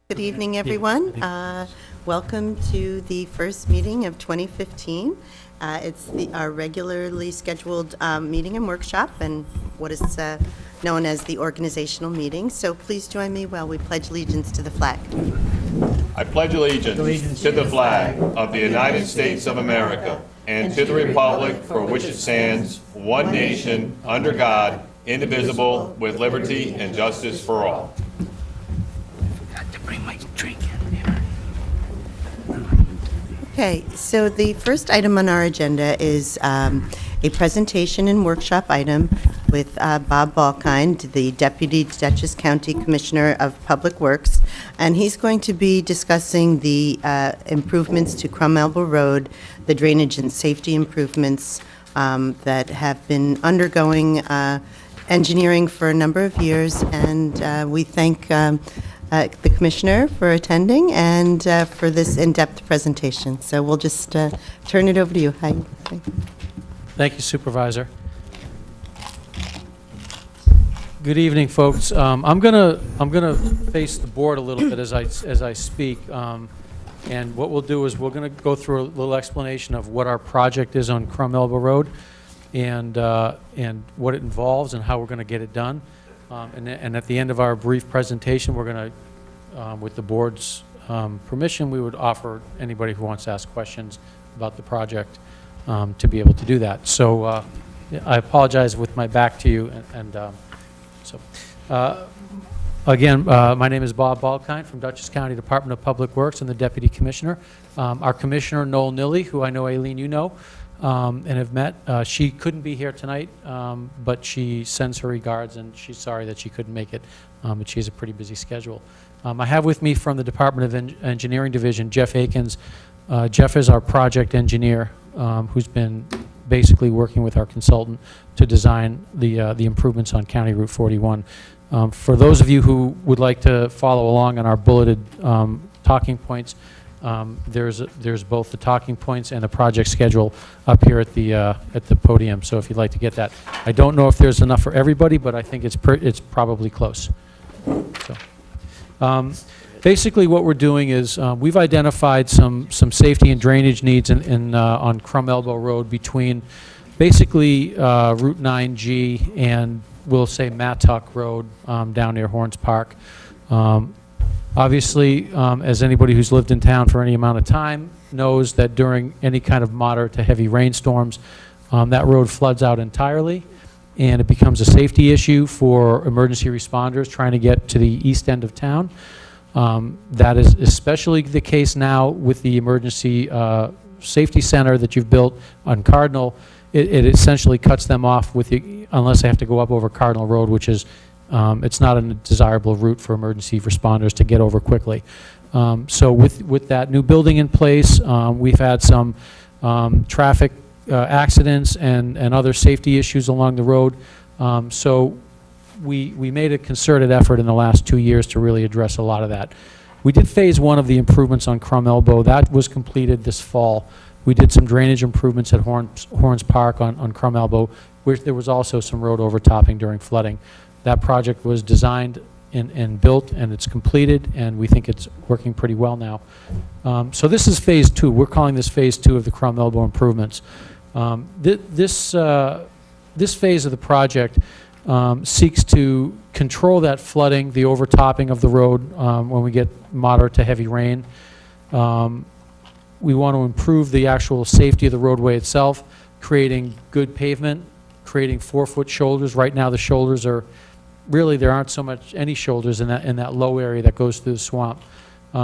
Good evening, everyone. Welcome to the first meeting of 2015. It's our regularly scheduled meeting and workshop and what is known as the organizational meeting. So please join me while we pledge allegiance to the flag. I pledge allegiance to the flag of the United States of America and to the republic for which it stands, one nation, under God, indivisible, with liberty and justice for all. Bring my drink. Okay, so the first item on our agenda is a presentation and workshop item with Bob BALKIND, the Deputy Dutchess County Commissioner of Public Works, and he's going to be discussing the improvements to CRUM Elbow Road, the drainage and safety improvements that have been undergoing engineering for a number of years, and we thank the Commissioner for attending and for this in-depth presentation. So we'll just turn it over to you, Hyde. Thank you, Supervisor. Good evening, folks. I'm gonna face the board a little bit as I speak, and what we'll do is we're gonna go through a little explanation of what our project is on CRUM Elbow Road, and what it involves and how we're gonna get it done. And at the end of our brief presentation, we're going to, with the board's permission, we would offer anybody who wants to ask questions about the project to be able to do that. So I apologize with my back to you. Again, my name is Bob BALKIND from Dutchess County Department of Public Works and the Deputy Commissioner. Our Commissioner, Noel Nilly, who I know, Aileen, you know, and have met. She couldn't be here tonight, but she sends her regards, and she's sorry that she couldn't make it, but she has a pretty busy schedule. I have with me from the Department of Engineering Division, Jeff Akins. Jeff is our project engineer, who's been basically working with our consultant to design the improvements on County Route 41. For those of you who would like to follow along on our bulleted talking points, there's both the talking points and the project schedule up here at the podium. So if you'd like to get that, I don't know if there's enough for everybody, but I think it's probably close. So, basically, what we're doing is we've identified some safety and drainage needs on CRUM Elbow Road between basically Route 9G and we'll say Mattuck Road down near Horns Park. Obviously, as anybody who's lived in town for any amount of time knows that during any kind of moderate to heavy rainstorms, that road floods out entirely, and it becomes a safety issue for emergency responders trying to get to the east end of town. That is especially the case now with the emergency safety center that you've built on Cardinal. It essentially cuts them off unless they have to go up over Cardinal Road, which is it's not a desirable route for emergency responders to get over quickly. So with that new building in place, we've had some traffic accidents and other safety issues along the road. So we made a concerted effort in the last 2 years to really address a lot of that. We did phase 1 of the improvements on CRUM Elbow. That was completed this fall. We did some drainage improvements at Horns Park on CRUM Elbow, where there was also some road overtopping during flooding. That project was designed and built, and it's completed, and we think it's working pretty well now. So this is phase 2. We're calling this phase 2 of the CRUM Elbow improvements. This phase of the project seeks to control that flooding, the overtopping of the road when we get moderate to heavy rain. We want to improve the actual safety of the roadway itself, creating good pavement, creating 4-foot shoulders. Right now the shoulders are really, there aren't so much any shoulders in that low area that goes through the swamp.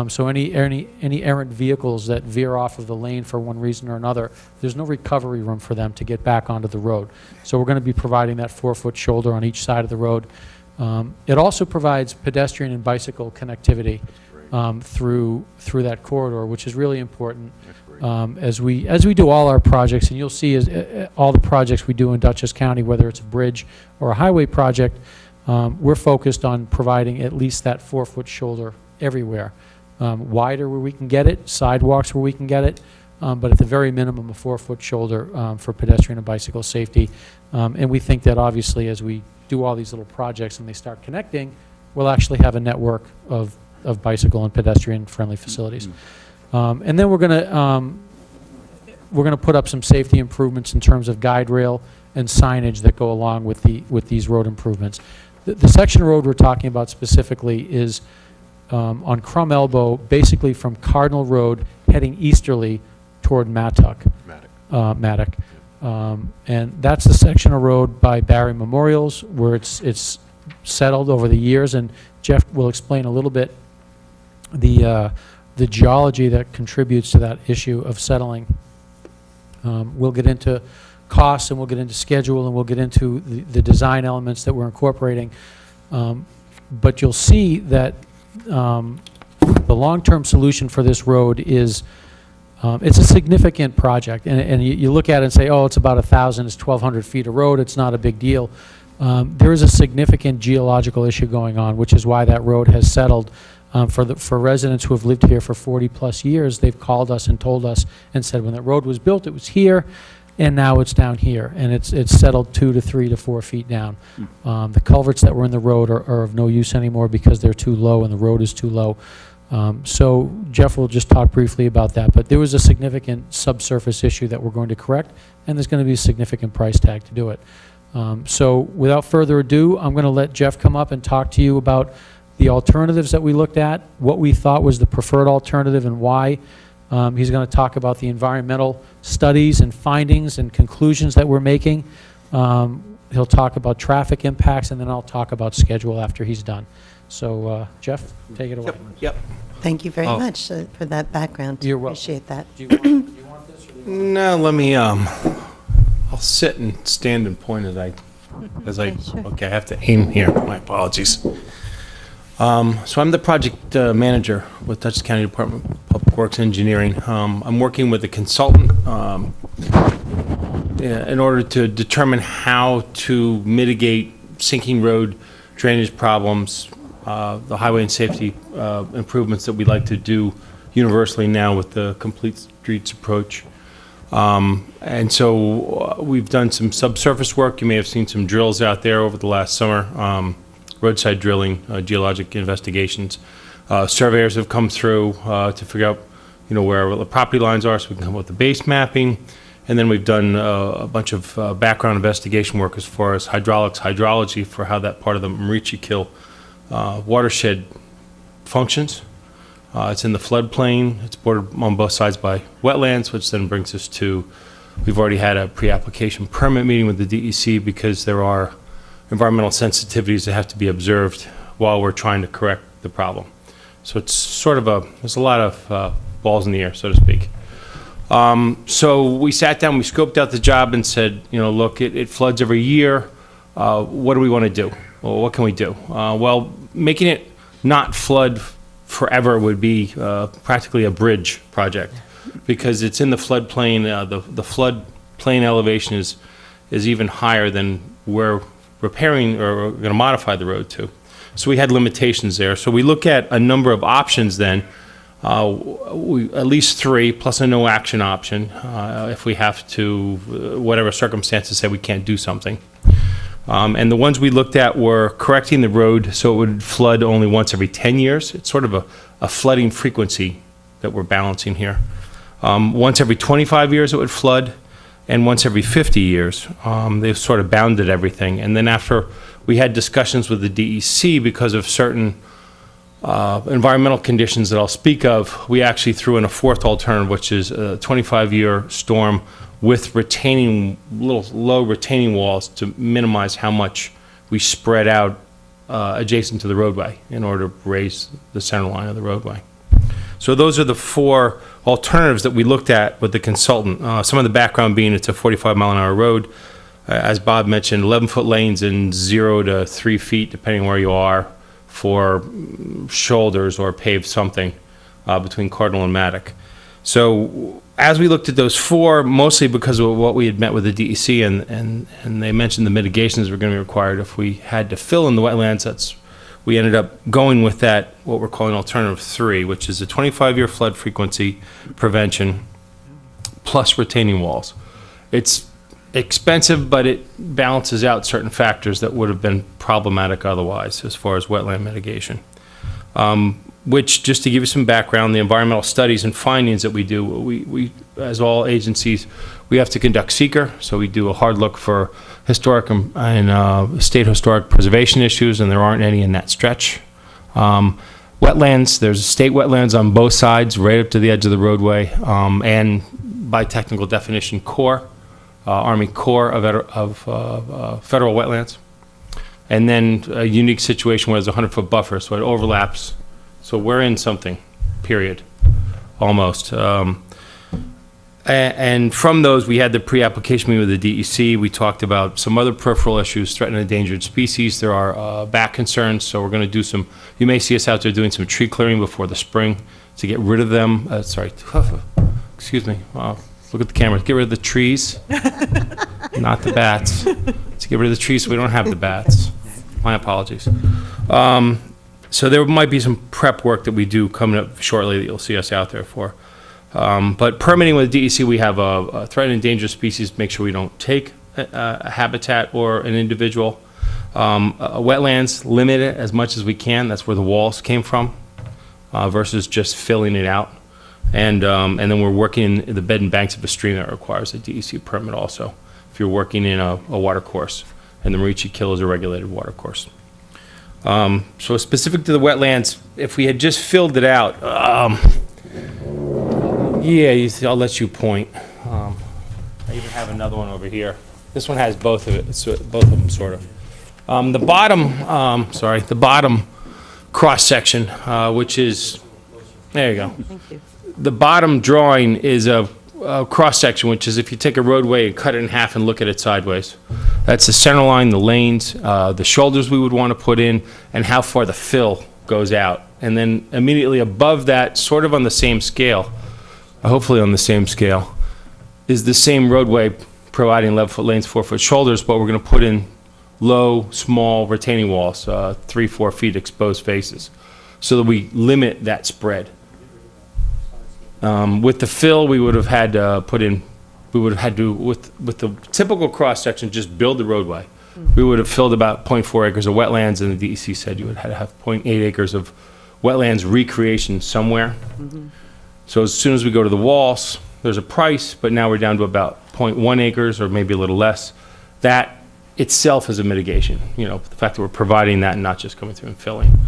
So any errant vehicles that veer off of the lane for one reason or another, there's no recovery room for them to get back onto the road. So we're going to be providing that 4-foot shoulder on each side of the road. It also provides pedestrian and bicycle connectivity through that corridor, which is really important as we do all our projects. And you'll see all the projects we do in Dutchess County, whether it's a bridge or a highway project, we're focused on providing at least that 4-foot shoulder everywhere. Wider where we can get it, sidewalks where we can get it, but at the very minimum a 4-foot shoulder for pedestrian and bicycle safety. And we think that obviously as we do all these little projects and they start connecting, we'll actually have a network of of bicycle and pedestrian-friendly facilities. And then we're going to put up some safety improvements in terms of guide rail and signage that go along with these road improvements. The section of road we're talking about specifically is on CRUM Elbow, basically from Cardinal Road heading easterly toward Mattock. Mattock. And that's the section of road by Barry Memorials where it's settled over the years, and Jeff will explain a little bit the geology that contributes to that issue of settling. We'll get into costs, and we'll get into schedule, and we'll get into the design elements that we're incorporating. But you'll see that the long-term solution for this road is it's a significant project, and you look at it and say, oh, it's about 1,000, it's 1,200 feet of road, it's not a big deal. There is a significant geological issue going on, which is why that road has settled. For residents who have lived here for 40-plus years, they've called us and told us and said when that road was built, it was here, and now it's down here, and it's settled 2 to 3 to 4 feet down. The culverts that were in the road are of no use anymore because they're too low and the road is too low. So Jeff will just talk briefly about that, but there was a significant subsurface issue that we're going to correct, and there's going to be a significant price tag to do it. So without further ado, I'm going to let Jeff come up and talk to you about the alternatives that we looked at, what we thought was the preferred alternative and why. He's going to talk about the environmental studies and findings and conclusions that we're making. He'll talk about traffic impacts, and then I'll talk about schedule after he's done. So, Jeff, take it away. Yep. Thank you very much for that background. You're welcome. Appreciate that. Do you want this? Or do you want No, let me, I'll sit and stand and point as Okay, sure. okay, I have to aim here. My apologies. So I'm the project manager with Dutchess County Department of Public Works Engineering. I'm working with a consultant in order to determine how to mitigate sinking road drainage problems, the highway and safety improvements that we like to do universally now with the complete streets approach. And so we've done some subsurface work. You may have seen some drills out there over the last summer, roadside drilling, geologic investigations. Surveyors have come through to figure out, where the property lines are so we can come up with the base mapping. And then we've done a bunch of background investigation work as far as hydraulics, hydrology for how that part of the Marichikill watershed functions. It's in the floodplain. It's bordered on both sides by wetlands, which then brings us to, we've already had a pre-application permit meeting with the DEC because there are environmental sensitivities that have to be observed while we're trying to correct the problem. So it's sort of there's a lot of balls in the air, so to speak. So we sat down, we scoped out the job and said, look, it floods every year. What do we want to do? Well, what can we do? Well, making it not flood forever would be practically a bridge project because it's in the floodplain. The floodplain elevation is even higher than where repairing or going to modify the road to. So we had limitations there. So we look at a number of options then, at least 3 plus a no action option if we have to, whatever circumstances say we can't do something. And the ones we looked at were correcting the road so it would flood only once every 10 years. It's sort of a flooding frequency that we're balancing here. Once every 25 years it would flood, and once every 50 years. They've sort of bounded everything. And then after we had discussions with the DEC because of certain environmental conditions that I'll speak of, we actually threw in a 4th alternative, which is a 25-year storm with low retaining walls to minimize how much we spread out adjacent to the roadway in order to raise the center line of the roadway. So those are the 4 alternatives that we looked at with the consultant. Some of the background being it's a 45-mile-an-hour road. As Bob mentioned, 11-foot lanes and 0 to 3 feet, depending where you are, for shoulders or paved something between Cardinal and Mattock. So as we looked at those 4, mostly because of what we had met with the DEC, and they mentioned the mitigations were going to be required if we had to fill in the wetlands, we ended up going with that, what we're calling alternative 3, which is a 25-year flood frequency prevention plus retaining walls. It's expensive, but it balances out certain factors that would have been problematic otherwise as far as wetland mitigation. which, just to give you some background, the environmental studies and findings that we do, we as all agencies, we have to conduct seeker, so we do a hard look for historic and state historic preservation issues, and there aren't any in that stretch. Wetlands, there's state wetlands on both sides, right up to the edge of the roadway, and by technical definition, core, Army Corps of federal wetlands. And then a unique situation where there's a 100-foot buffer, so it overlaps. So we're in something, period, almost. And from those, we had the pre-application meeting with the DEC. We talked about some other peripheral issues, threatened and endangered species. There are bat concerns, so we're going to do some, you may see us out there doing some tree clearing before the spring to get rid of them. Sorry, excuse me. Look at the camera. Get rid of the trees, not the bats. To get rid of the trees so we don't have the bats. My apologies. So there might be some prep work that we do coming up shortly that you'll see us out there for. But permitting with DEC, we have a threatened and endangered species, make sure we don't take a habitat or an individual. Wetlands, limit it as much as we can. That's where the walls came from, versus just filling it out. And then we're working in the bed and banks of a stream that requires a DEC permit also, if you're working in a water course. And the Marici Kill is a regulated water course. So specific to the wetlands, if we had just filled it out, yeah, I'll let you point. I even have another one over here. This one has both of it, so both of them sort of. The bottom cross section, which is, there you go. Thank you. The bottom drawing is a cross section, which is if you take a roadway and cut it in half and look at it sideways. That's the center line, the lanes, the shoulders we would want to put in, and how far the fill goes out. And then immediately above that, sort of on the same scale, hopefully on the same scale, is the same roadway providing 11-foot lanes, 4-foot shoulders, but we're going to put in low, small retaining walls, 3-4 feet exposed faces, so that we limit that spread. With the fill, we would have had to put in, with the typical cross-section, just build the roadway. We would have filled about 0.4 acres of wetlands, and the DEC said you would have to have 0.8 acres of wetlands recreation somewhere. So as soon as we go to the walls, there's a price, but now we're down to about 0.1 acres or maybe a little less. That itself is a mitigation, you know, the fact that we're providing that and not just coming through and filling.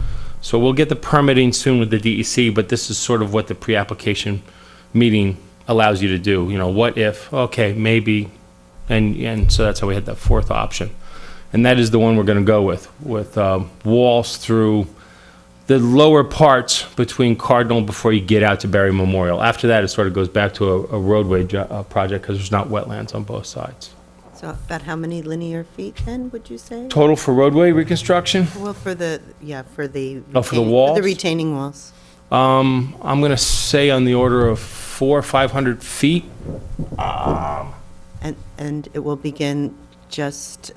So we'll get the permitting soon with the DEC, but this is sort of what the pre-application meeting allows you to do. You know, what if, okay, maybe, and so that's how we had that fourth option. And that is the one we're going to go with walls through the lower parts between Cardinal before you get out to Barry Memorial. After that, it sort of goes back to a roadway project because there's not wetlands on both sides. So about how many linear feet then, would you say? Total for roadway reconstruction? Well, for the, for the. Oh, for the retain- walls? The retaining walls. I'm going to say on the order of 400 or 500 feet. And it will begin just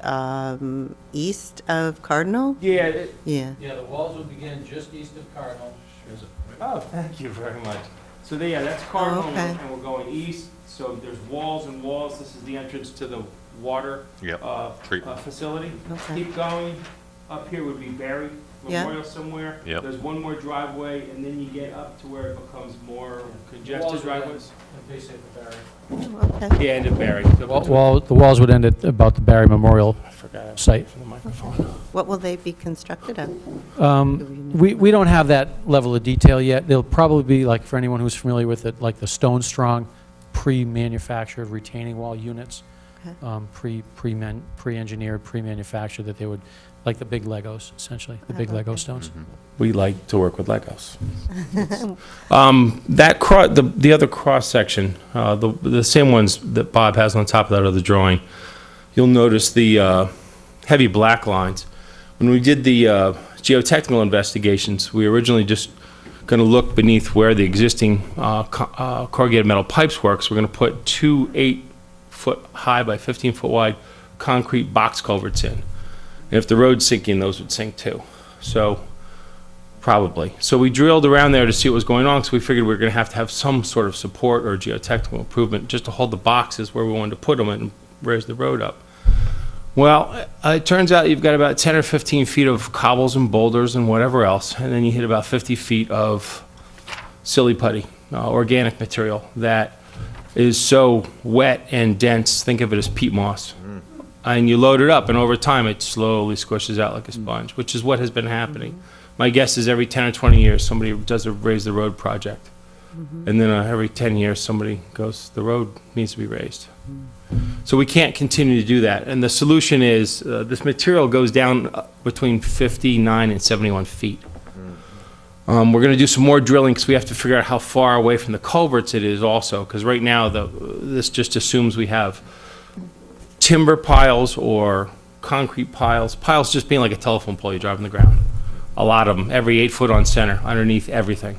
east of Cardinal? Yeah. Yeah. Yeah, the walls would begin just east of Cardinal. Oh, thank you very much. So yeah, that's Cardinal, okay. and we're going east. So there's walls and walls. This is the entrance to the water Treatment. facility. Okay. Keep going. Up here would be Barry Yeah. Memorial somewhere. Yep. There's one more driveway, and then you get up to where it becomes more congested driveways. Okay. Yeah, and at Barry. The walls would end at about the Barry Memorial I forgot site. for the microphone. What will they be constructed of? We don't have that level of detail yet. They'll probably be, like, for anyone who's familiar with it, like the Stone Strong pre-manufactured retaining wall units, Okay. pre-engineered, pre-manufactured, that they would, like the big Legos, essentially, the big Lego Okay. stones. We like to work with Legos. The other cross section, the same ones that Bob has on top of that other drawing, you'll notice the heavy black lines. When we did the geotechnical investigations, we were originally just going to look beneath where the existing corrugated metal pipes work. So we're going to put 2 8-foot high by 15-foot wide concrete box culverts in. And if the road's sinking, those would sink too. So probably. So we drilled around there to see what was going on, so we figured we were going to have some sort of support or geotechnical improvement just to hold the boxes where we wanted to put them and raise the road up. Well, it turns out you've got about 10 or 15 feet of cobbles and boulders and whatever else, and then you hit about 50 feet of silly putty, organic material that is so wet and dense, think of it as peat moss. And you load it up, and over time it slowly squishes out like a sponge, which is what has been happening. My guess is every 10 or 20 years somebody does a raise the road project. And then every 10 years somebody goes, the road needs to be raised. So we can't continue to do that. And the solution is this material goes down between 59 and 71 feet. We're going to do some more drilling because we have to figure out how far away from the culverts it is also, because right now this just assumes we have timber piles or concrete piles just being like a telephone pole you drive on the ground. A lot of them, every 8 foot on center, underneath everything.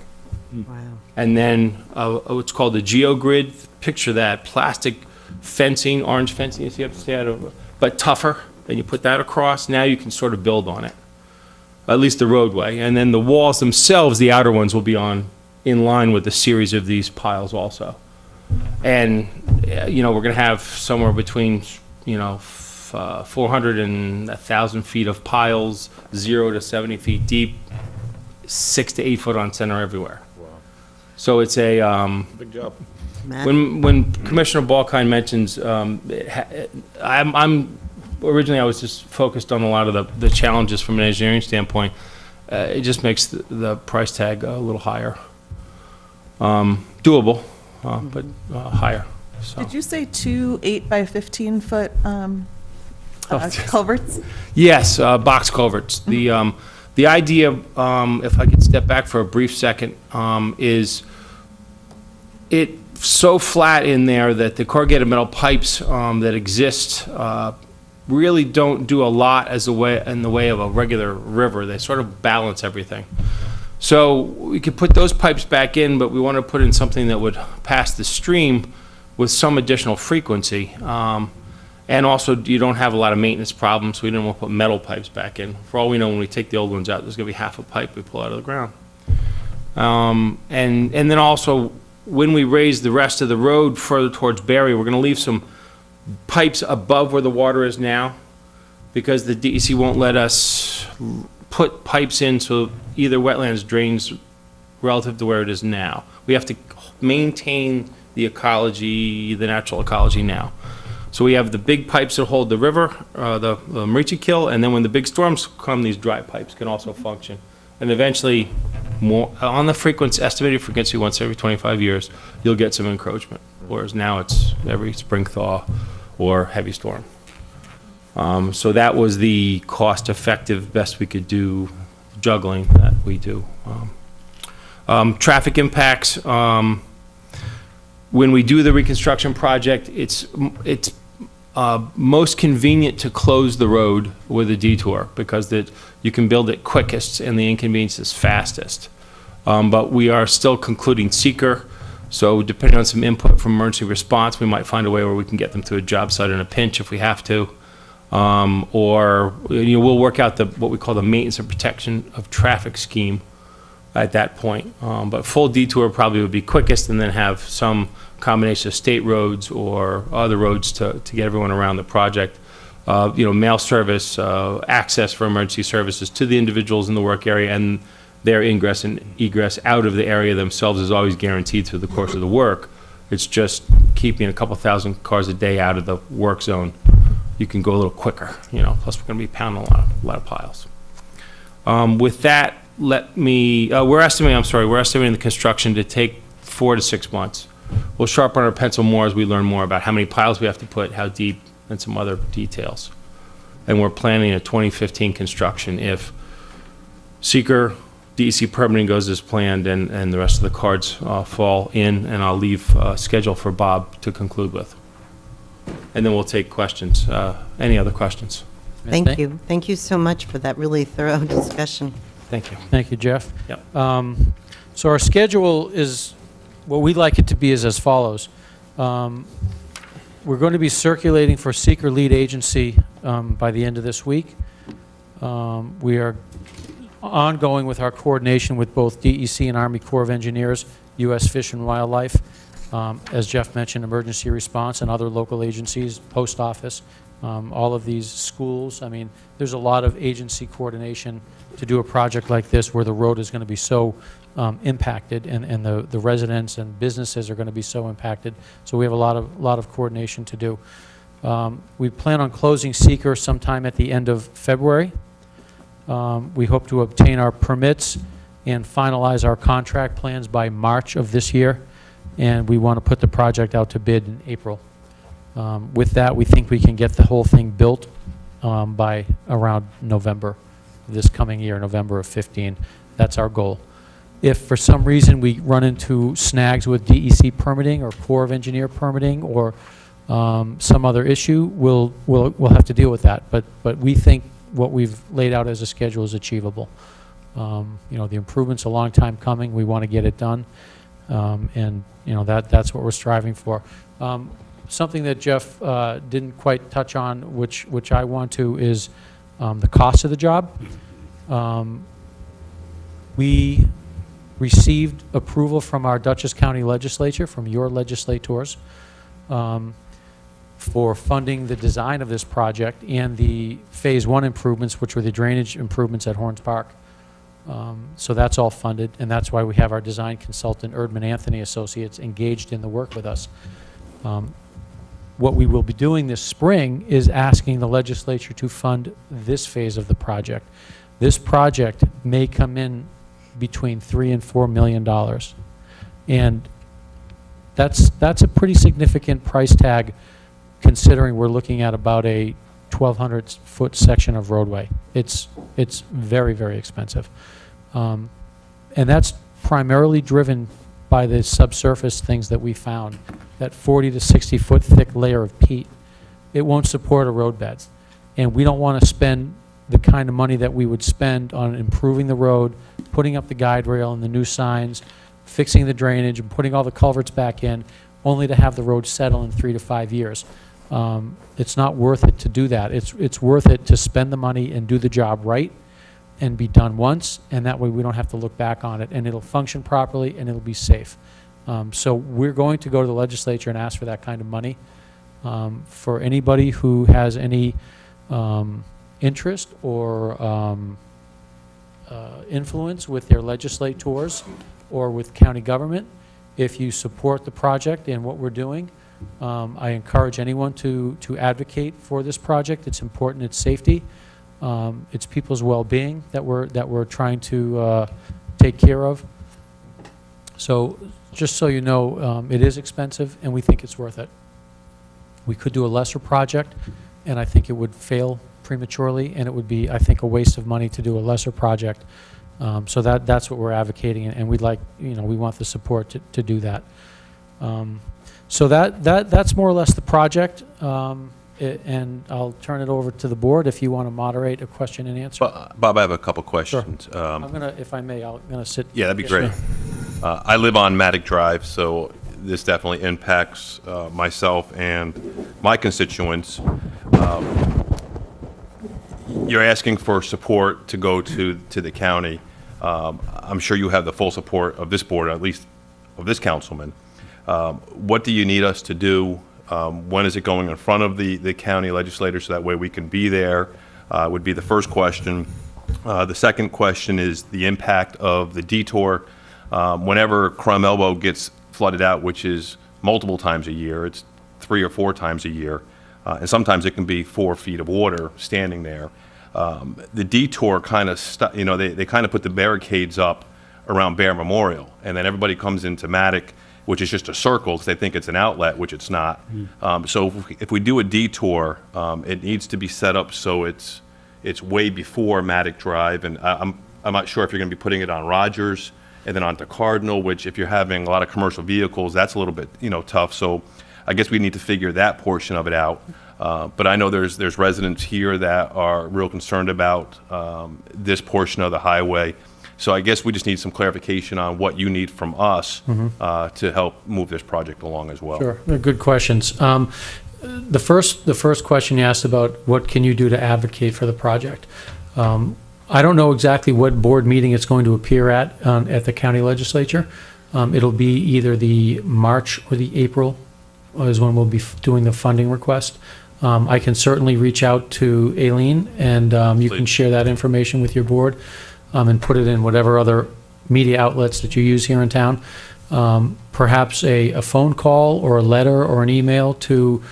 Wow. And then what's called the geogrid, picture that, plastic fencing, orange fencing, you see up to stay out of, but tougher, and you put that across, now you can sort of build on it, at least the roadway. And then the walls themselves, the outer ones, will be in line with the series of these piles also. And, you know, we're going to have somewhere between, 400 and 1,000 feet of piles, 0 to 70 feet deep, 6 to 8 foot on center everywhere. Wow. So it's a, Big job. when Commissioner Balkind mentions, originally I was just focused on a lot of the challenges from an engineering standpoint. It just makes the price tag a little higher. Doable, but higher. So. Did you say 2 8 by 15 foot culverts? Yes, box culverts. The idea, if I could step back for a brief second, is it's so flat in there that the corrugated metal pipes that exist really don't do a lot in the way of a regular river. They sort of balance everything. So we could put those pipes back in, but we want to put in something that would pass the stream with some additional frequency. And also, you don't have a lot of maintenance problems, so we didn't want to put metal pipes back in. For all we know, when we take the old ones out, there's going to be half a pipe we pull out of the ground. And then also, when we raise the rest of the road further towards Barry, we're going to leave some pipes above where the water is now, because the DEC won't let us put pipes in so either wetlands drains relative to where it is now. We have to maintain the ecology, the natural ecology now. So we have the big pipes that hold the river, the Marichi Kill, and then when the big storms come, these dry pipes can also function. And eventually, more on the estimated frequency once every 25 years, you'll get some encroachment. Whereas now it's every spring thaw or heavy storm. So that was the cost-effective, best we could do juggling that we do. Traffic impacts. When we do the reconstruction project, it's most convenient to close the road with a detour because you can build it quickest and the inconvenience is fastest. But we are still concluding seeker, so depending on some input from emergency response, we might find a way where we can get them to a job site in a pinch if we have to. Or we'll work out what we call the maintenance and protection of traffic scheme at that point. But full detour probably would be quickest, and then have some combination of state roads or other roads to get everyone around the project. Mail service, access for emergency services to the individuals in the work area, and their ingress and egress out of the area themselves is always guaranteed through the course of the work. It's just keeping a couple thousand cars a day out of the work zone. You can go a little quicker, plus we're going to be pounding a lot of piles. With that, we're estimating the construction to take 4 to 6 months. We'll sharpen our pencil more as we learn more about how many piles we have to put, how deep, and some other details. And we're planning a 2015 construction if seeker, DEC permitting goes as planned, and the rest of the cards fall in, and I'll leave schedule for Bob to conclude with. And then we'll take questions. Any other questions? Thank you. Thank you so much for that really thorough discussion. Thank you. Thank you, Jeff. Yep. So our schedule is, what we'd like it to be is as follows. We're going to be circulating for seeker lead agency by the end of this week. We are ongoing with our coordination with both DEC and Army Corps of Engineers, U.S. Fish and Wildlife, as Jeff mentioned, emergency response and other local agencies, post office, all of these schools. I mean, there's a lot of agency coordination to do a project like this where the road is going to be so impacted, and the residents and businesses are going to be so impacted. So we have a lot of coordination to do. We plan on closing seeker sometime at the end of February. We hope to obtain our permits and finalize our contract plans by March of this year, and we want to put the project out to bid in April. With that, we think we can get the whole thing built by around November of this coming year, November of 15. That's our goal. If for some reason we run into snags with DEC permitting or Corps of Engineer permitting or some other issue, we'll have to deal with that. But we think what we've laid out as a schedule is achievable. You know, the improvement's a long time coming. We want to get it done, and you know that's what we're striving for. Something that Jeff didn't quite touch on, which I want to, is the cost of the job. We received approval from our Dutchess County Legislature, from your legislators, for funding the design of this project and the Phase 1 improvements, which were the drainage improvements at Horns Park. So that's all funded, and that's why we have our design consultant, Erdman Anthony Associates, engaged in the work with us. What we will be doing this spring is asking the legislature to fund this phase of the project. This project may come in between $3 and $4 million, and that's a pretty significant price tag, considering we're looking at about a 1,200-foot section of roadway. It's very, very expensive, and that's primarily driven by the subsurface things that we found. That 40 to 60 foot thick layer of peat, it won't support a roadbed, and we don't want to spend the kind of money that we would spend on improving the road, putting up the guide rail and the new signs, fixing the drainage and putting all the culverts back in, only to have the road settle in 3 to 5 years. It's not worth it to do that. It's worth it to spend the money and do the job right and be done once, and that way we don't have to look back on it, and it'll function properly and it'll be safe. So we're going to go to the legislature and ask for that kind of money. For anybody who has any interest or influence with their legislators or with county government, if you support the project and what we're doing, I encourage anyone to advocate for this project. It's important. It's safety. It's people's well-being that we're trying to take care of. So just so you know, it is expensive, and we think it's worth it. We could do a lesser project, and I think it would fail prematurely, and it would be, I think, a waste of money to do a lesser project. So that's what we're advocating, and we'd like, we want the support to do that. So that's more or less the project, and I'll turn it over to the board if you want to moderate a question and answer. Bob, I have a couple questions. Sure. I'm gonna, if I may, I'm gonna sit. Yeah, that'd be great. I live on Maddock Drive, so this definitely impacts myself and my constituents. You're asking for support to go to the county. I'm sure you have the full support of this board, at least of this councilman. What do you need us to do? When is it going in front of the county legislator so that way we can be there? Would be the first question. The second question is the impact of the detour. Whenever CRUM Elbow gets flooded out, which is multiple times a year, it's 3 or 4 times a year, and sometimes it can be 4 feet of water standing there. The detour kind of, they kind of put the barricades up around Bear Memorial, and then everybody comes into Maddock, which is just a circle, because they think it's an outlet, which it's not. So if we do a detour, it needs to be set up so it's way before Maddock Drive, and I'm not sure if you're going to be putting it on Rogers and then onto Cardinal, which if you're having a lot of commercial vehicles, that's a little bit tough. So I guess we need to figure that portion of it out. But I know there's residents here that are real concerned about this portion of the highway. So I guess we just need some clarification on what you need from us to help move this project along as well. Sure, they're good questions. The first question you asked about what can you do to advocate for the project. I don't know exactly what board meeting it's going to appear at the county legislature. It'll be either the March or the April is when we'll be doing the funding request. I can certainly reach out to Aileen, and you can Please. share that information with your board and put it in whatever other media outlets that you use here in town. Perhaps a phone call or a letter or an email to,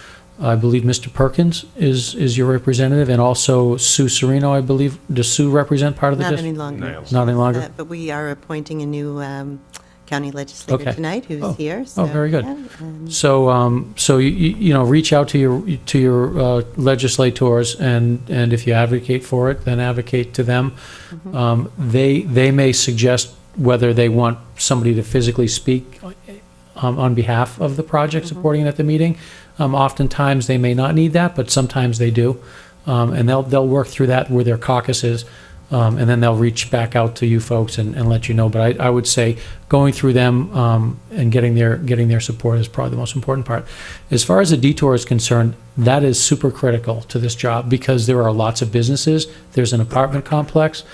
I believe Mr. Perkins is your representative, and also Sue Serino, I believe. Does Sue represent part of the Not district? any longer. Not any longer? But we are appointing a new county legislator Okay. tonight who's Oh. here. Oh, very good. yeah, and- So you know, reach out to your legislators, and if you advocate for it, then advocate to them. They may suggest whether they want somebody to physically speak on behalf of the project, supporting it at the meeting. Oftentimes, they may not need that, but sometimes they do. And they'll work through that with their caucuses, and then they'll reach back out to you folks and let you know. But I would say going through them and getting their support is probably the most important part. As far as the detour is concerned, that is super critical to this job because there are lots of businesses. There's an apartment complex,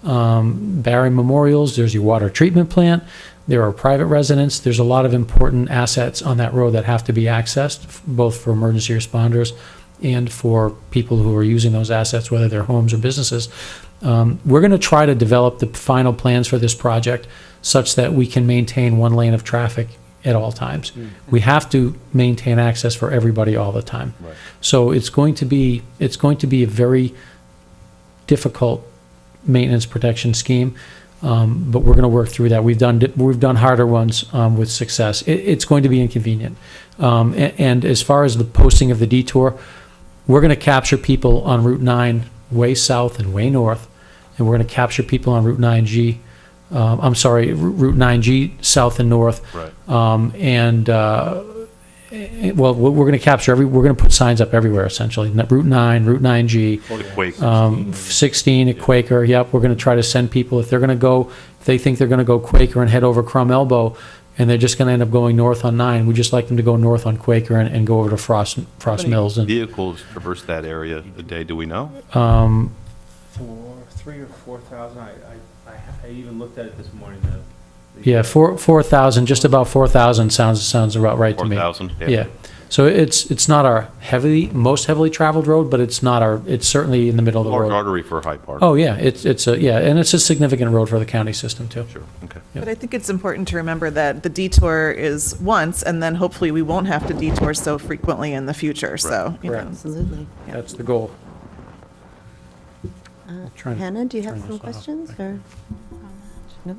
Barry Memorials, there's your water treatment plant, there are private residents. There's a lot of important assets on that road that have to be accessed, both for emergency responders and for people who are using those assets, whether they're homes or businesses. We're going to try to develop the final plans for this project such that we can maintain one lane of traffic at all times. We have to maintain access for everybody all the time. Right. So it's going to be a very difficult maintenance protection scheme, but we're going to work through that. We've done harder ones with success. It's going to be inconvenient. And as far as the posting of the detour, we're going to capture people on Route 9 way south and way north, and we're going to capture people on Route 9G. Route 9G south and north. Right. Well, we're going to capture we're going to put signs up everywhere, essentially. Route 9, Route 9G, The Quakers. 16 at Quaker. Yep, we're going to try to send people, if they think they're going to go Quaker and head over CRUM Elbow, and they're just going to end up going north on 9, we just like them to go north on Quaker and go over to Frost Mills. And Vehicles traverse that area a day, do we know? 3,000 or 4,000. I even looked at it this morning. yeah, 4,000, just about 4,000 sounds about right to me. 4,000? Yeah. So it's not our most heavily traveled road, but it's certainly in the middle of the Large road. artery for Hyde Park. Oh, yeah, and it's a significant road for the county system, too. Sure, okay. But I think it's important to remember that the detour is once, and then hopefully we won't have to detour so frequently in the future, so, you know. Correct. Absolutely. That's the goal. trying to Hannah, do you have turn some this off. questions, or? No?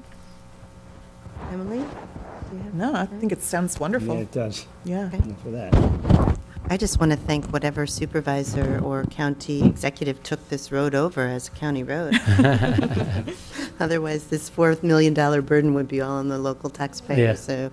Emily? Do you have- No, I think it sounds Yeah, wonderful. it does. Yeah. For that. I just want to thank whatever supervisor or county executive took this road over as a county road. Otherwise, this $4 million burden would be all on the local taxpayer. Yeah. So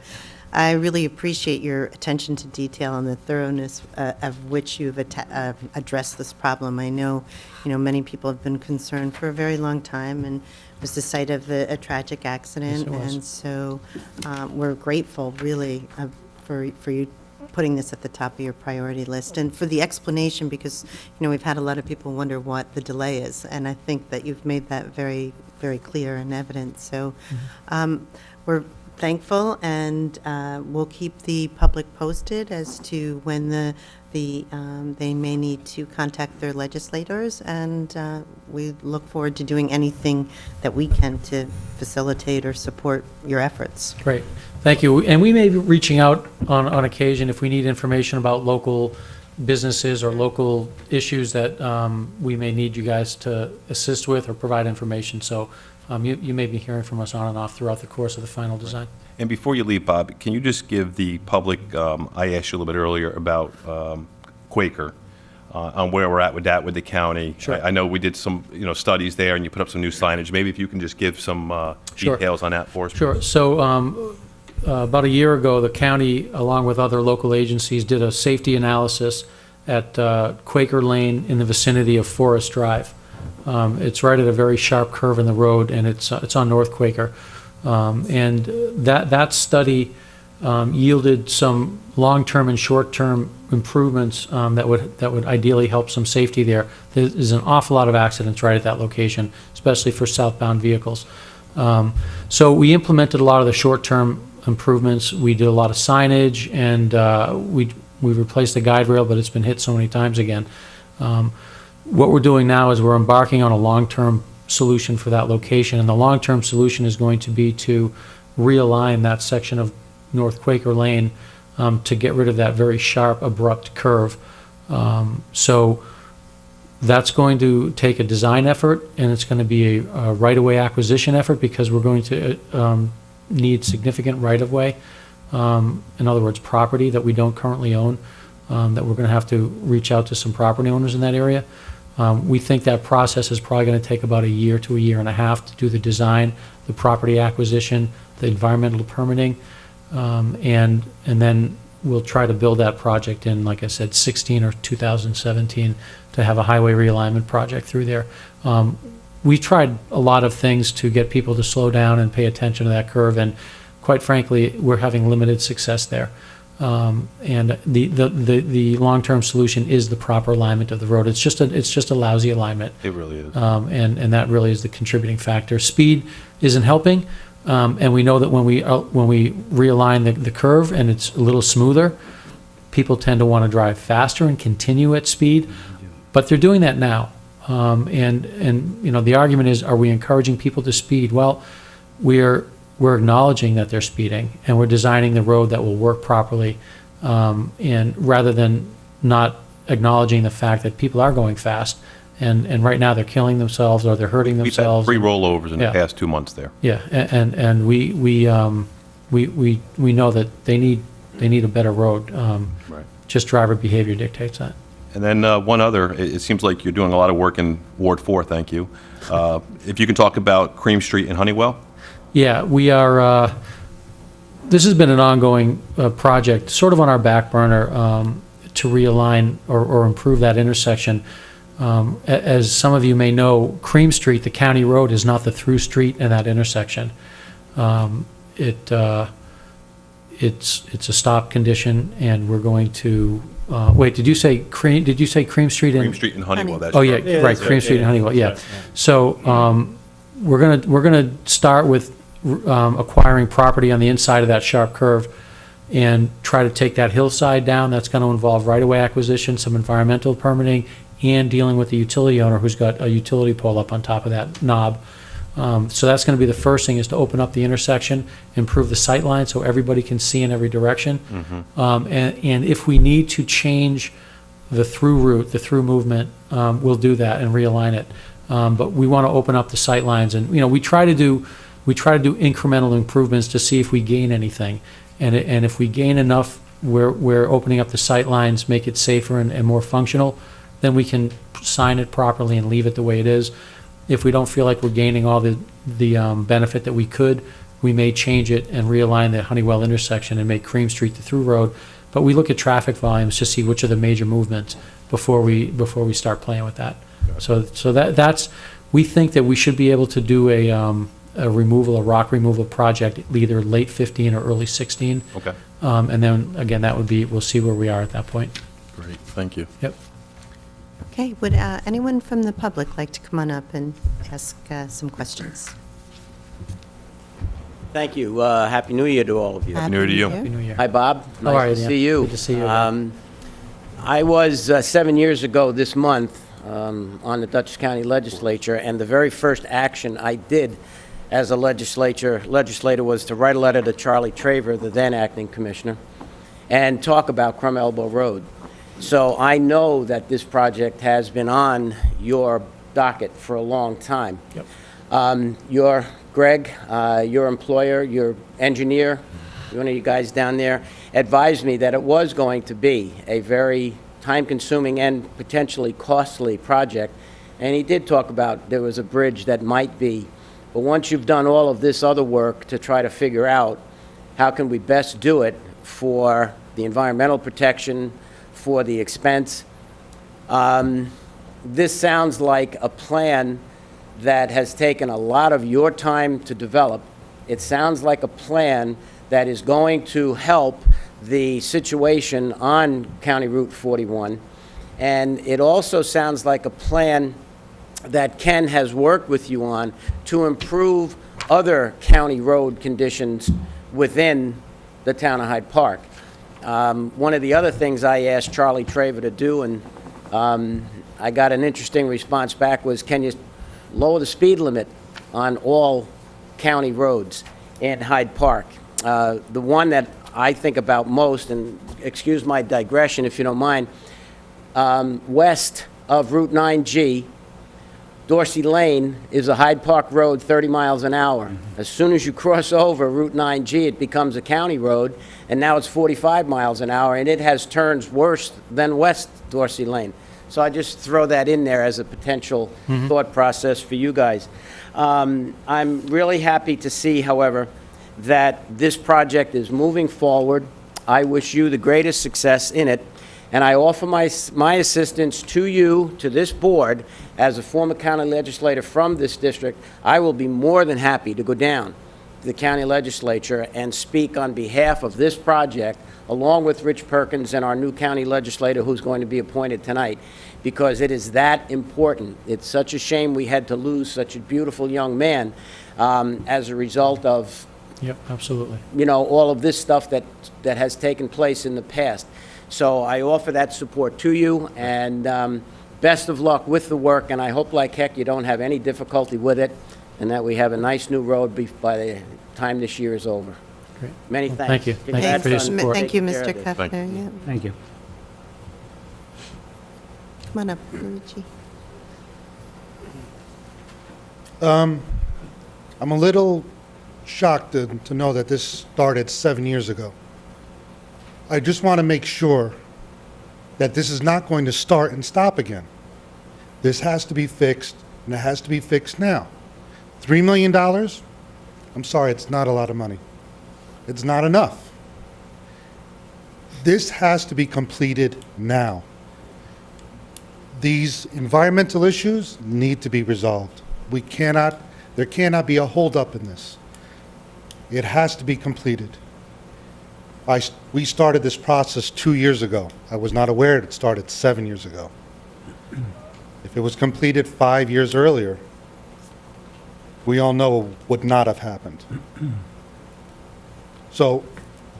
I really appreciate your attention to detail and the thoroughness of which you've addressed this problem. I know, many people have been concerned for a very long time, and it was the site of a tragic accident. Yes, it was. And so we're grateful, really, for you putting this at the top of your priority list, and for the explanation, because, we've had a lot of people wonder what the delay is, and I think that you've made that very, very clear and evident. So we're thankful, and we'll keep the public posted as to when they may need to contact their legislators, and we look forward to doing anything that we can to facilitate or support your efforts. Great, thank you. And we may be reaching out on occasion if we need information about local businesses or local issues that we may need you guys to assist with or provide information. So you may be hearing from us on and off throughout the course of the final design. And before you leave, Bob, can you just give the public, I asked you a little bit earlier about Quaker, on where we're at with that with the county. Sure. I know we did some, studies there, and you put up some new signage. Maybe if you can just give some Sure. details on that for us. Sure. So about a year ago, the county, along with other local agencies, did a safety analysis at Quaker Lane in the vicinity of Forest Drive. It's right at a very sharp curve in the road, and it's on North Quaker. And that study yielded some long-term and short-term improvements that would ideally help some safety there. There's an awful lot of accidents right at that location, especially for southbound vehicles. So we implemented a lot of the short-term improvements. We did a lot of signage, and We've replaced the guide rail, but it's been hit so many times again. What we're doing now is we're embarking on a long-term solution for that location, and the long-term solution is going to be to realign that section of North Quaker Lane to get rid of that very sharp, abrupt curve. So that's going to take a design effort, and it's going to be a right-of-way acquisition effort, because we're going to need significant right-of-way. In other words, property that we don't currently own, that we're going to have to reach out to some property owners in that area. We think that process is probably going to take about a year to a year and a half to do the design, the property acquisition, the environmental permitting, and then we'll try to build that project in, like I said, 16 or 2017 to have a highway realignment project through there. We tried a lot of things to get people to slow down and pay attention to that curve, and quite frankly, we're having limited success there. And the long-term solution is the proper alignment of the road. It's just a lousy alignment. It really is. And that really is the contributing factor. Speed isn't helping, and we know that when we realign the curve and it's a little smoother, people tend to want to drive faster and continue at speed, but they're doing that now. And you know, the argument is, are we encouraging people to speed? Well, we're acknowledging that they're speeding, and we're designing the road that will work properly, and rather than not acknowledging the fact that people are going fast, and right now they're killing themselves or they're hurting We've had themselves. 3 rollovers in the Yeah. past 2 months there. Yeah, and we know that they need a better road. Right. Just driver behavior dictates that. And then one other, it seems like you're doing a lot of work in Ward 4, thank you. If you can talk about Cream Street and Honeywell? Yeah, we are, this has been an ongoing project, sort of on our back burner, to realign or improve that intersection. As some of you may know, Cream Street, the county road, is not the through street in that intersection. It's a stop condition, and we're going to, wait, did you say Cream Street and? Cream Street and Honeywell, that's Oh, correct. yeah, right, Cream Street and Honeywell, yeah. So, we're gonna start with acquiring property on the inside of that sharp curve and try to take that hillside down. That's gonna involve right-of-way acquisition, some environmental permitting, and dealing with the utility owner who's got a utility pole up on top of that knob. So that's gonna be the first thing, is to open up the intersection, improve the sight line so everybody can see in every direction. And if we need to change the through route, the through movement, we'll do that and realign it. But we want to open up the sight lines, and, you know, we try to do incremental improvements to see if we gain anything. And if we gain enough, we're opening up the sight lines, make it safer and more functional, then we can sign it properly and leave it the way it is. If we don't feel like we're gaining all the benefit that we could, we may change it and realign the Honeywell intersection and make Cream Street the through road. But we look at traffic volumes to see which are the major movements before we start playing with that. So that's, we think that we should be able to do a rock removal project either late 15 or early 16. Okay. And then, again, that would be, we'll see where we are at that point. Great, thank you. Yep. Okay, would anyone from the public like to come on up and ask some questions? Thank you. Happy New Year to all of you. Happy New Year to you. Happy New Year. Hi, Bob. How are you, Nice to Dan? see you. Good to see you. I was 7 years ago this month on the Dutchess County Legislature, and the very first action I did as a legislator was to write a letter to Charlie Traver, the then acting commissioner, and talk about Crum Elbow Road. So I know that this project has been on your docket for a long time. Yep. Greg, your employer, your engineer, one of you guys down there, advised me that it was going to be a very time-consuming and potentially costly project. And he did talk about there was a bridge that might be. But once you've done all of this other work to try to figure out how can we best do it for the environmental protection, for the expense, this sounds like a plan that has taken a lot of your time to develop. It sounds like a plan that is going to help the situation on County Route 41. And it also sounds like a plan that Ken has worked with you on to improve other county road conditions within the town of Hyde Park. One of the other things I asked Charlie Traver to do, and I got an interesting response back, was can you lower the speed limit on all county roads in Hyde Park? The one that I think about most, and excuse my digression if you don't mind, west of Route 9G, Dorsey Lane is a Hyde Park road 30 miles an hour. As soon as you cross over Route 9G, it becomes a county road, and now it's 45 miles an hour, and it has turns worse than West Dorsey Lane. So I just throw that in there as a potential thought process for you guys. I'm really happy to see, however, that this project is moving forward. I wish you the greatest success in it, and I offer my assistance to you, to this board, as a former county legislator from this district. I will be more than happy to go down to the county legislature and speak on behalf of this project, along with Rich Perkins and our new county legislator who's going to be appointed tonight, because it is that important. It's such a shame we had to lose such a beautiful young man as a result of, Yep, absolutely. you know, all of this stuff that has taken place in the past. So I offer that support to you, and best of luck with the work, and I hope like heck you don't have any difficulty with it, and that we have a nice new road by the time this year is over. Great. Many Well, thanks. thank you. Thank you Congrats for your on support. Thank you, taking care Mr. of this. Thank Kufner. Yeah. Thank you. Come on up, Luigi. I'm a little shocked to know that this started 7 years ago. I just want to make sure that this is not going to start and stop again. This has to be fixed, and it has to be fixed now. $3 million? I'm sorry, it's not a lot of money. It's not enough. This has to be completed now. These environmental issues need to be resolved. There cannot be a holdup in this. It has to be completed. We started this process 2 years ago. I was not aware it started 7 years ago. If it was completed 5 years earlier, we all know it would not have happened. So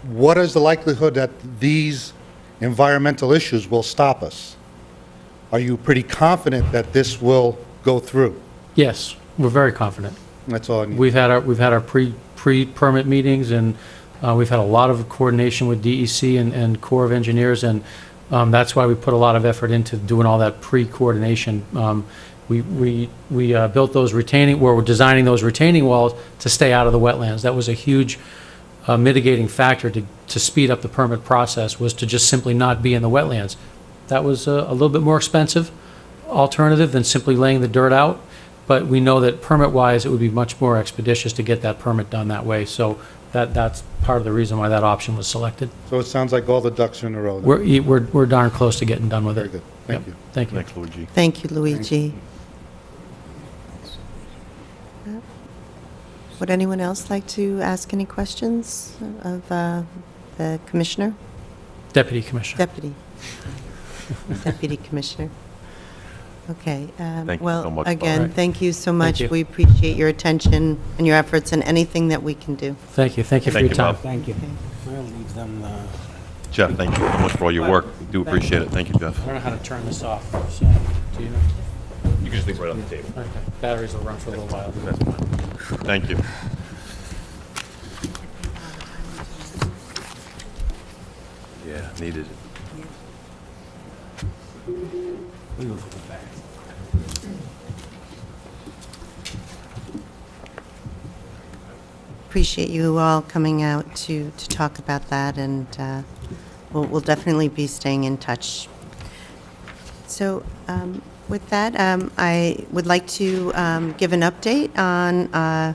what is the likelihood that these environmental issues will stop us? Are you pretty confident that this will go through? Yes, we're very confident. That's all I need. We've had our pre-permit meetings, and we've had a lot of coordination with DEC and Corps of Engineers, and that's why we put a lot of effort into doing all that pre-coordination. We built those we're designing those retaining walls to stay out of the wetlands. That was a huge mitigating factor to speed up the permit process, was to just simply not be in the wetlands. That was a little bit more expensive alternative than simply laying the dirt out, but we know that permit-wise, it would be much more expeditious to get that permit done that way. So that's part of the reason why that option was selected. So it sounds like all the ducks are in a row. then. We're darn close to getting done with it. Very good. Thank Yep. you. Thank you. Thanks, Luigi. Thank you, Luigi. Would anyone else like to ask any questions of the Commissioner? Deputy Commissioner. Deputy. Deputy Commissioner. Okay. Thank you well, so much, again, Bob. thank you so much. you. We appreciate your attention and your efforts and anything that we can do. Thank you. Thank you for Thank your you, time. Bob. Thank you. I'll leave them, Jeff, thank you so much for all your work. We do appreciate it. Thank you, Jeff. I don't know how to turn this off, so, do you know? You can just leave it right on the table. Okay. Batteries will run for a little while. That's fine. Thank you. Yeah, needed it. we will go back. Appreciate you all coming out to talk about that, and we'll definitely be staying in touch. So with that, I would like to give an update on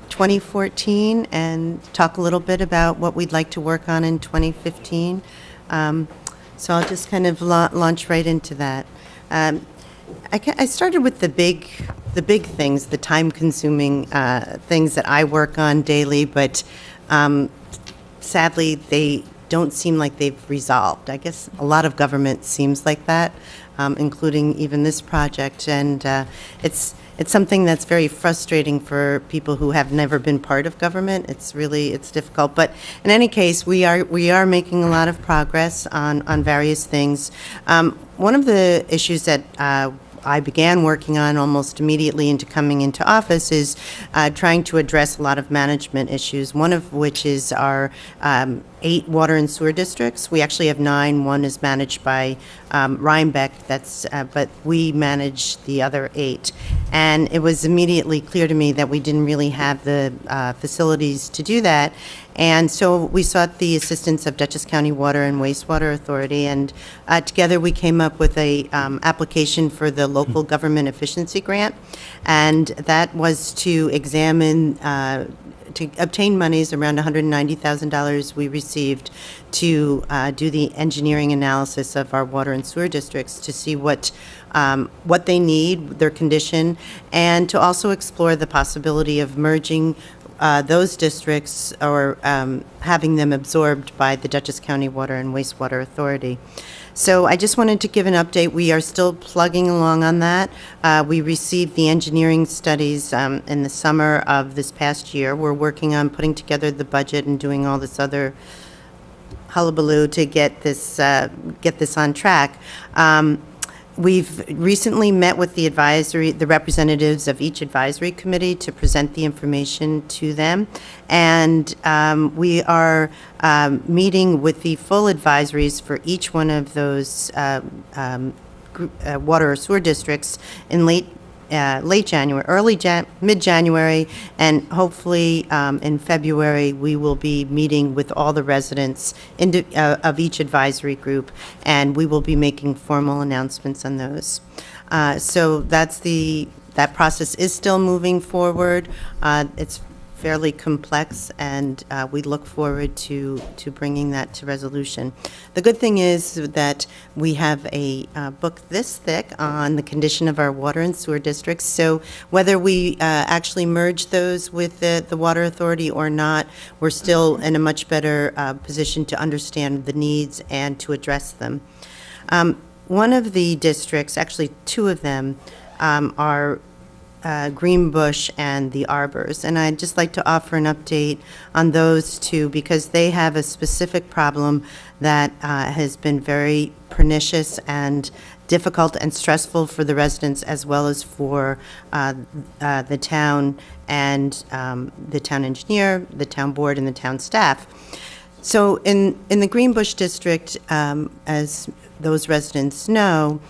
2014 and talk a little bit about what we'd like to work on in 2015. So I'll just kind of launch right into that. I started with the big things, the time-consuming things that I work on daily, but sadly, they don't seem like they've resolved. I guess a lot of government seems like that, including even this project. And it's it's something that's very frustrating for people who have never been part of government. It's difficult. But in any case, we are making a lot of progress on various things. One of the issues that I began working on almost immediately into coming into office is trying to address a lot of management issues, one of which is our 8 water and sewer districts. We actually have 9. One is managed by REIMBURSEMENT, but we manage the other 8. And it was immediately clear to me that we didn't really have the facilities to do that. And so we sought the assistance of Dutchess County Water and Wastewater Authority, and together we came up with a application for the Local Government Efficiency Grant, and that was to examine, to obtain monies, around $190,000 we received to do the engineering analysis of our water and sewer districts to see what they need, their condition, and to also explore the possibility of merging those districts or having them absorbed by the Dutchess County Water and Wastewater Authority. So I just wanted to give an update. We are still plugging along on that. We received the engineering studies in the summer of this past year. We're working on putting together the budget and doing all this other hullabaloo to get this on track. We've recently met with the representatives of each advisory committee to present the information to them. And we are meeting with the full advisories for each one of those water or sewer districts in late January, mid-January, and hopefully in February, we will be meeting with all the residents of each advisory group, and we will be making formal announcements on those. So that process is still moving forward. It's fairly complex, and we look forward to bringing that to resolution. The good thing is that we have a book this thick on the condition of our water and sewer districts, so whether we actually merge those with the Water Authority or not, we're still in a much better position to understand the needs and to address them. One of the districts, actually 2 of them, are Greenbush and the Arbors. And I'd just like to offer an update on those 2 because they have a specific problem that has been very pernicious and difficult and stressful for the residents as well as for the town and the town engineer, the town board, and the town staff. So in the Greenbush district, as those residents know,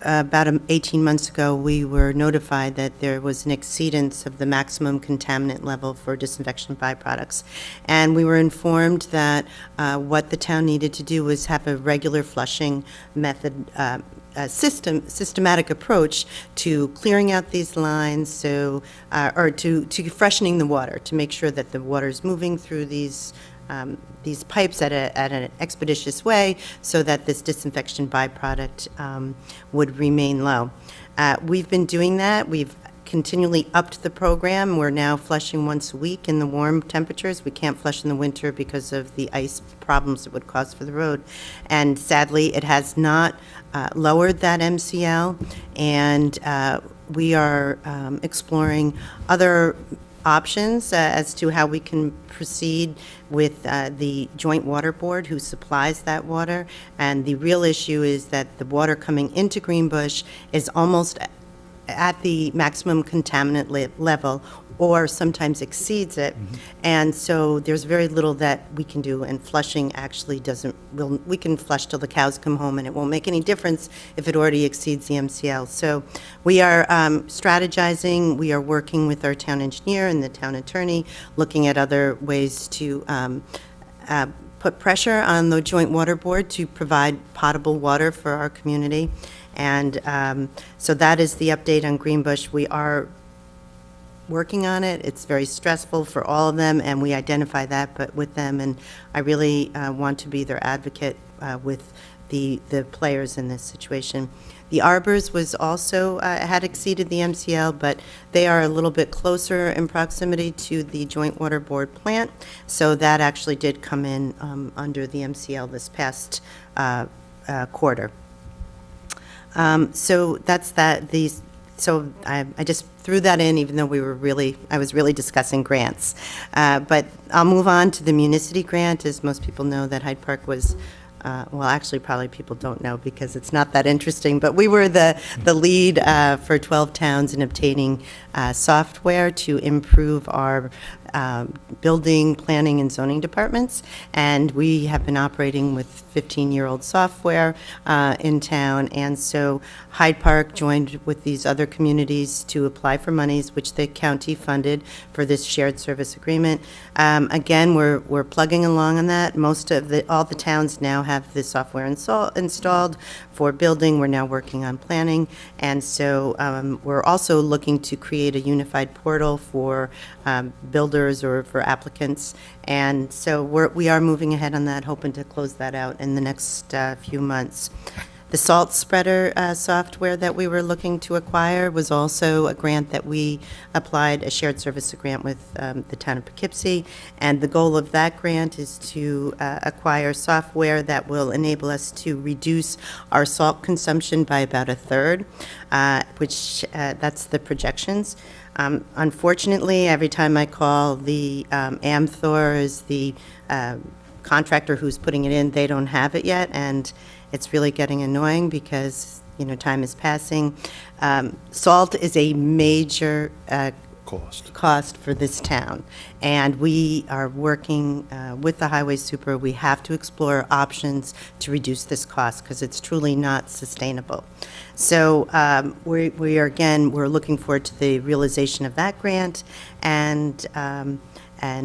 about 18 months ago, we were notified that there was an exceedance of the maximum contaminant level for disinfection byproducts. And we were informed that what the town needed to do was have a regular flushing method, systematic approach to clearing out these lines, or to freshening the water, to make sure that the water is moving through these pipes at an expeditious way so that this disinfection byproduct would remain low. We've been doing that. We've continually upped the program. We're now flushing once a week in the warm temperatures. We can't flush in the winter because of the ice problems it would cause for the road. And sadly, it has not lowered that MCL, and we are exploring other options as to how we can proceed with the Joint Water Board who supplies that water. And the real issue is that the water coming into Greenbush is almost at the maximum contaminant level or sometimes exceeds it. And so there's very little that we can do, and flushing actually we can flush till the cows come home and it won't make any difference if it already exceeds the MCL. So we are strategizing, we are working with our town engineer and the town attorney, looking at other ways to put pressure on the Joint Water Board to provide potable water for our community. And so that is the update on Greenbush. We are working on it. It's very stressful for all of them, and we identify that but with them, and I really want to be their advocate with the players in this situation. The Arbors was also, had exceeded the MCL, but they are a little bit closer in proximity to the Joint Water Board plant, so that actually did come in under the MCL this past quarter. So that's that. So I just threw that in, even though I was really discussing grants. But I'll move on to the Municity grant. As most people know, that Hyde Park was, well, actually, probably people don't know because it's not that interesting, but we were the lead for 12 towns in obtaining software to improve our building, planning, and zoning departments. And we have been operating with 15-year-old software in town. And so Hyde Park joined with these other communities to apply for monies, which the county funded for this shared service agreement. Again, we're plugging along on that. All the towns now have the software installed for building. We're now working on planning. And so we're also looking to create a unified portal for builders or for applicants. And so we are moving ahead on that, hoping to close that out in the next few months. The salt spreader software that we were looking to acquire was also a grant that we applied, a shared service grant with the town of Poughkeepsie. And the goal of that grant is to acquire software that will enable us to reduce our salt consumption by about a third, which that's the projections. Unfortunately, every time I call the Amthor is the contractor who's putting it in, they don't have it yet, and it's really getting annoying because, time is passing. Salt is a major cost for this town, and we are working with the highway super. We have to explore options to reduce this cost because it's truly not sustainable. So we're looking forward to the realization of that grant, and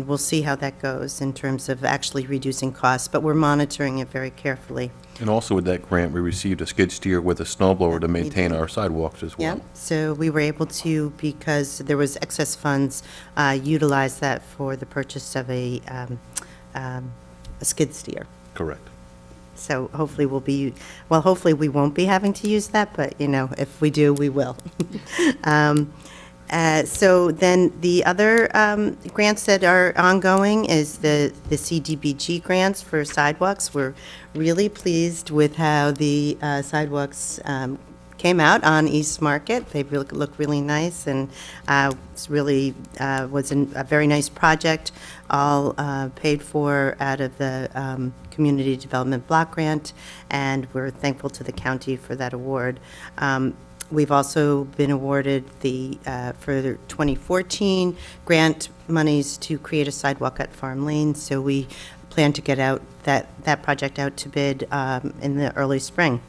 we'll see how that goes in terms of actually reducing costs, but we're monitoring it very carefully. And also with that grant, we received a skid steer with a snowblower to maintain our sidewalks as well. Yeah, so we were able to, because there was excess funds, utilize that for the purchase of a skid steer. Correct. So hopefully hopefully we won't be having to use that, but, if we do, we will. So then the other grants that are ongoing is the CDBG grants for sidewalks. We're really pleased with how the sidewalks came out on East Market. They look really nice, and it's really was a very nice project, all paid for out of the Community Development Block Grant, and we're thankful to the county for that award. We've also been awarded for the 2014 grant monies to create a sidewalk at Farm Lane, so we plan to get that project out to bid in the early spring.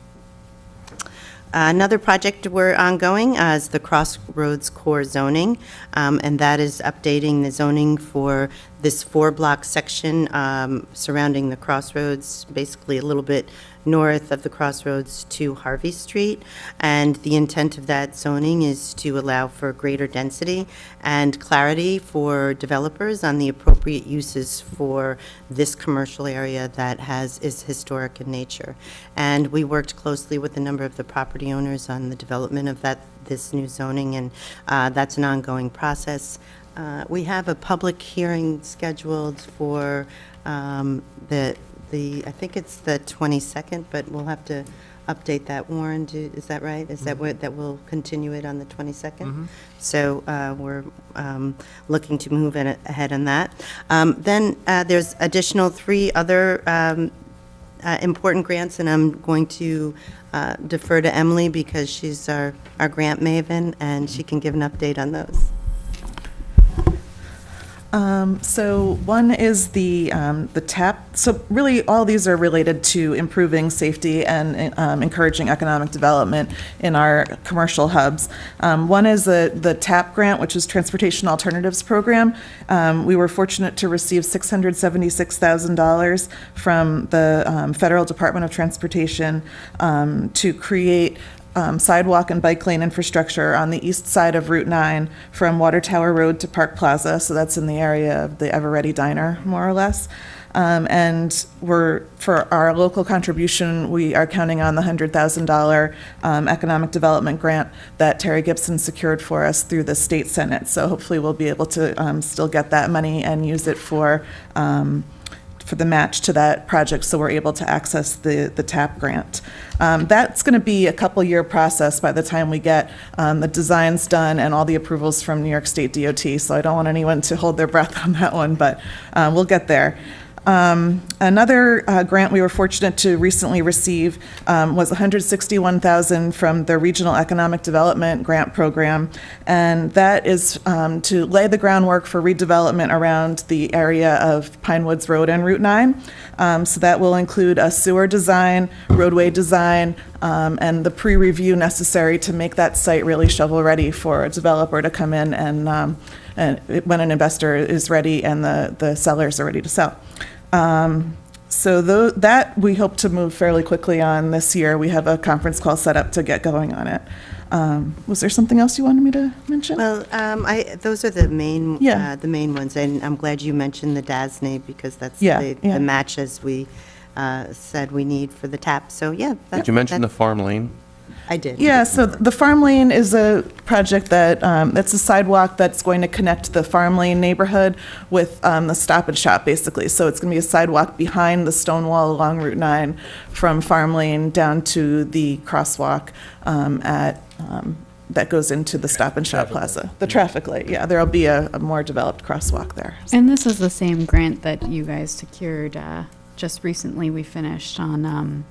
Another project we're ongoing is the Crossroads Core zoning, and that is updating the zoning for this 4-block section surrounding the Crossroads, basically a little bit north of the Crossroads to Harvey Street. And the intent of that zoning is to allow for greater density and clarity for developers on the appropriate uses for this commercial area that is historic in nature. And we worked closely with a number of the property owners on the development of this new zoning, and that's an ongoing process. We have a public hearing scheduled for I think it's the 22nd, but we'll have to update that, Warren. Is that right? Is that that we'll continue it on the 22nd? Mm-hmm. So we're looking to move ahead on that. Then there's additional 3 other important grants, and I'm going to defer to Emily because she's our grant maven, and she can give an update on those. So one is the TAP. So really, all these are related to improving safety and encouraging economic development in our commercial hubs. One is the TAP grant, which is Transportation Alternatives Program. We were fortunate to receive $676,000 from the Federal Department of Transportation to create sidewalk and bike lane infrastructure on the east side of Route 9 from Water Tower Road to Park Plaza. So that's in the area of the Eveready Diner, more or less. And for our local contribution, we are counting on the $100,000 economic development grant that Terry Gibson secured for us through the state Senate. So hopefully we'll be able to still get that money and use it for for the match to that project, so we're able to access the TAP grant. That's going to be a couple-year process by the time we get the designs done and all the approvals from New York State DOT, so I don't want anyone to hold their breath on that one, but we'll get there. Another grant we were fortunate to recently receive was $161,000 from the Regional Economic Development Grant Program, and that is to lay the groundwork for redevelopment around the area of Pine Woods Road and Route 9. So that will include a sewer design, roadway design, and the pre-review necessary to make that site really shovel-ready for a developer to come in and when an investor is ready and the sellers are ready to sell. So that we hope to move fairly quickly on this year. We have a conference call set up to get going on it. Was there something else you wanted me to mention? Well, those are the main, Yeah. the main ones, and I'm glad you mentioned the DESIGNATE because that's Yeah, the yeah. match as we said we need for the TAP. So, yeah. Did you mention the farm lane? I did. Yeah, so the Farm Lane is a project that's a sidewalk that's going to connect the Farm Lane neighborhood with the Stop and Shop, basically. So it's going to be a sidewalk behind the stone wall along Route 9 from Farm Lane down to the crosswalk that goes into the Stop and Shop Plaza. The traffic light, yeah. There'll be a more developed crosswalk there. And this is the same grant that you guys secured just recently. We finished on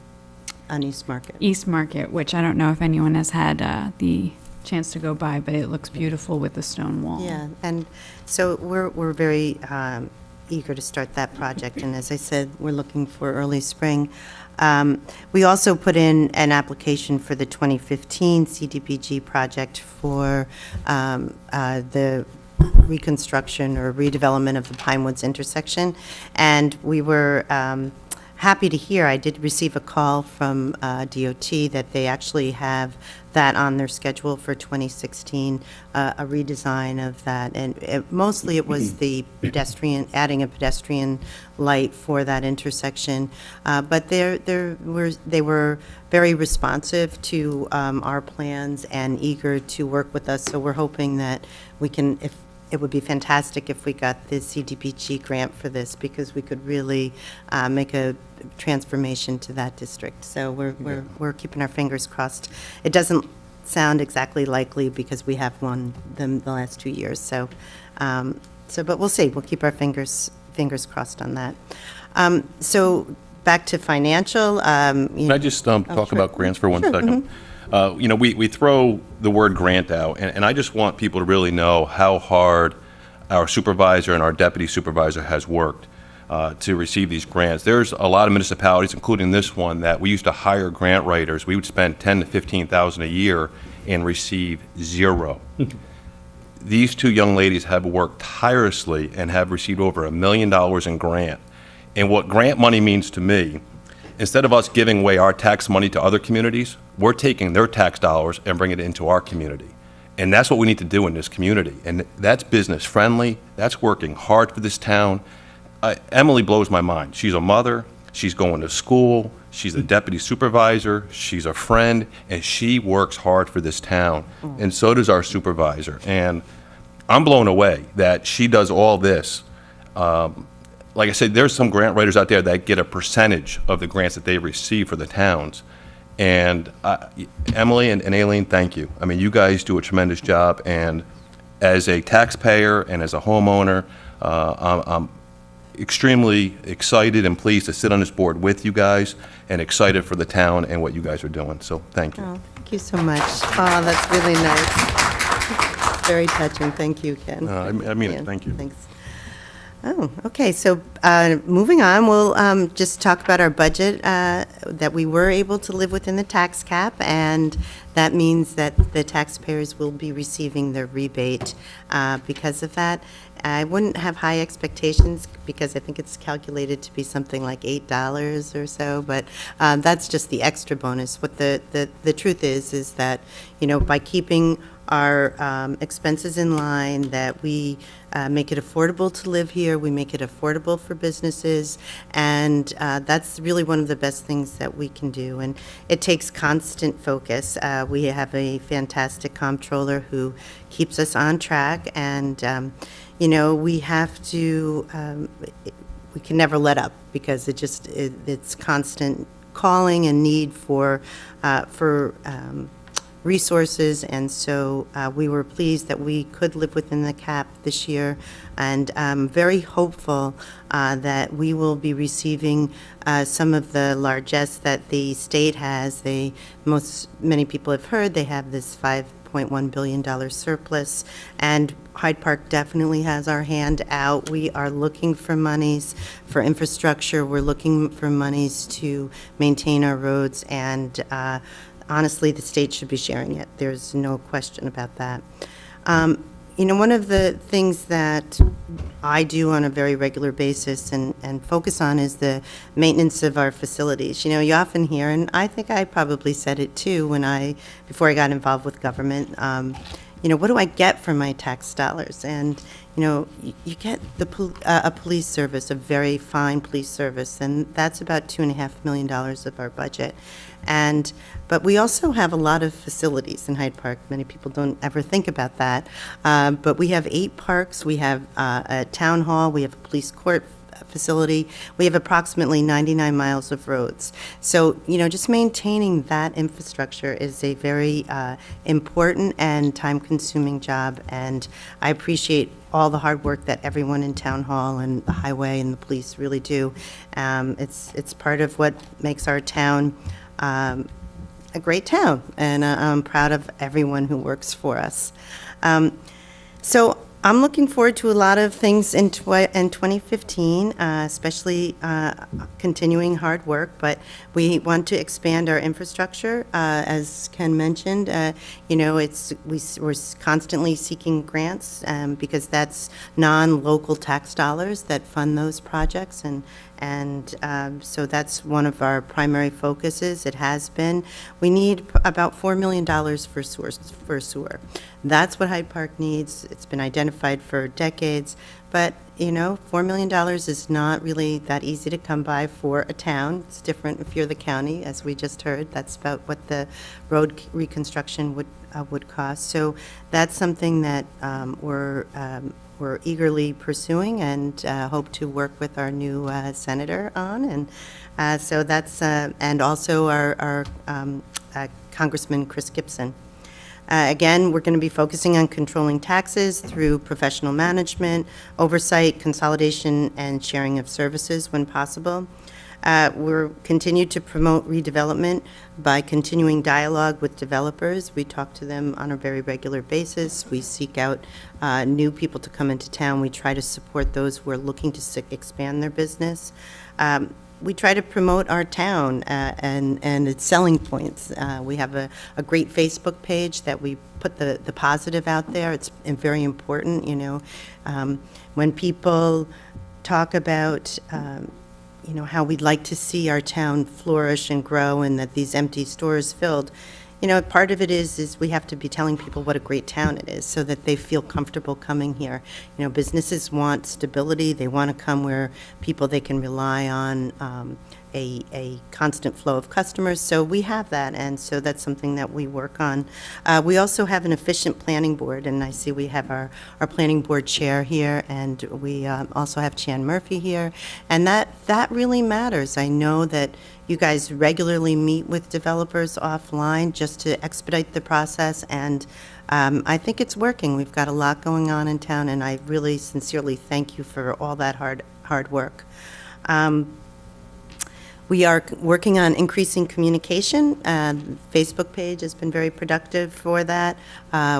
East Market. East Market, which I don't know if anyone has had the chance to go by, but it looks beautiful with the stone wall. Yeah, and so we're very eager to start that project, and as I said, we're looking for early spring. We also put in an application for the 2015 CDBG project for the reconstruction or redevelopment of the Pine Woods intersection, and we were happy to hear, I did receive a call from DOT that they actually have that on their schedule for 2016, a redesign of that. And mostly it was the pedestrian, adding a pedestrian light for that intersection. But they were very responsive to our plans and eager to work with us. So we're hoping that we can, it would be fantastic if we got the CDBG grant for this, because we could really make a transformation to that district. So we're keeping our fingers crossed. It doesn't sound exactly likely because we have won them the last 2 years. So but we'll see. We'll keep our fingers crossed on that. So back to financial. Can I just talk sure. about grants for one second? We throw the word grant out, and I just want people to really know how hard our supervisor and our deputy supervisor has worked to receive these grants. There's a lot of municipalities, including this one, that we used to hire grant writers. We would spend $10,000 to $15,000 a year and receive zero. These two young ladies have worked tirelessly and have received over $1 million in grant. And what grant money means to me, instead of us giving away our tax money to other communities, we're taking their tax dollars and bringing it into our community. And that's what we need to do in this community. And that's business friendly. That's working hard for this town. Emily blows my mind. She's a mother. She's going to school. She's a deputy supervisor. She's a friend. And she works hard for this town. And so does our supervisor. And I'm blown away that she does all this. Like I said, there's some grant writers out there that get a percentage of the grants that they receive for the towns. And Emily and Aileen, thank you. I mean, you guys do a tremendous job. And as a taxpayer and as a homeowner, I'm extremely excited and pleased to sit on this board with you guys and excited for the town and what you guys are doing. So thank you. Oh, thank you so much. Oh, that's really nice. Very touching. Thank you, Ken. I mean Yeah, it. Thank you. Thanks. Oh, okay. So moving on, we'll just talk about our budget, that we were able to live within the tax cap, and that means that the taxpayers will be receiving their rebate because of that. I wouldn't have high expectations because I think it's calculated to be something like $8 or so, but that's just the extra bonus. What the truth is that, by keeping our expenses in line, that we make it affordable to live here, we make it affordable for businesses, and that's really one of the best things that we can do. And it takes constant focus. We have a fantastic comptroller who keeps us on track, and we have to we can never let up, because it's constant calling and need for resources, and so we were pleased that we could live within the cap this year, and I'm very hopeful that we will be receiving some of the largesse that the state has. Many people have heard they have this $5.1 billion surplus, and Hyde Park definitely has our hand out. We are looking for monies for infrastructure. We're looking for monies to maintain our roads, and honestly, the state should be sharing it. There's no question about that. One of the things that I do on a very regular basis and focus on is the maintenance of our facilities. You often hear, and I think I probably said it too before I got involved with government, what do I get for my tax dollars? And, you get a police service, a very fine police service, and that's about $2.5 million of our budget. But we also have a lot of facilities in Hyde Park. Many people don't ever think about that. But we have 8 parks. We have a town hall. We have a police court facility. We have approximately 99 miles of roads. So, just maintaining that infrastructure is a very important and time-consuming job, and I appreciate all the hard work that everyone in Town Hall and the highway and the police really do. It's part of what makes our town a great town, and I'm proud of everyone who works for us. So I'm looking forward to a lot of things in 2015, especially continuing hard work, but we want to expand our infrastructure. As Ken mentioned, we're constantly seeking grants because that's non-local tax dollars that fund those projects, and so that's one of our primary focuses. It has been. We need about $4 million for sewer. That's what Hyde Park needs. It's been identified for decades, but $4 million is not really that easy to come by for a town. It's different if you're the county, as we just heard. That's about what the road reconstruction would cost. So that's something that we're eagerly pursuing and hope to work with our new senator on. And so that's, and also our Congressman Chris Gibson. Again, we're going to be focusing on controlling taxes through professional management, oversight, consolidation, and sharing of services when possible. We're continue to promote redevelopment by continuing dialogue with developers. We talk to them on a very regular basis. We seek out new people to come into town. We try to support those who are looking to expand their business. We try to promote our town and its selling points. We have a great Facebook page that we put the positive out there. It's very important, when people talk about how we'd like to see our town flourish and grow, and that these empty stores filled. Part of it is we have to be telling people what a great town it is so that they feel comfortable coming here. Businesses want stability. They want to come where they can rely on a constant flow of customers. So we have that, and so that's something that we work on. We also have an efficient planning board, and I see we have our planning board chair here, and we also have Chan Murphy here, and that really matters. I know that you guys regularly meet with developers offline just to expedite the process, and I think it's working. We've got a lot going on in town, and I really sincerely thank you for all that hard work. We are working on increasing communication. Facebook page has been very productive for that.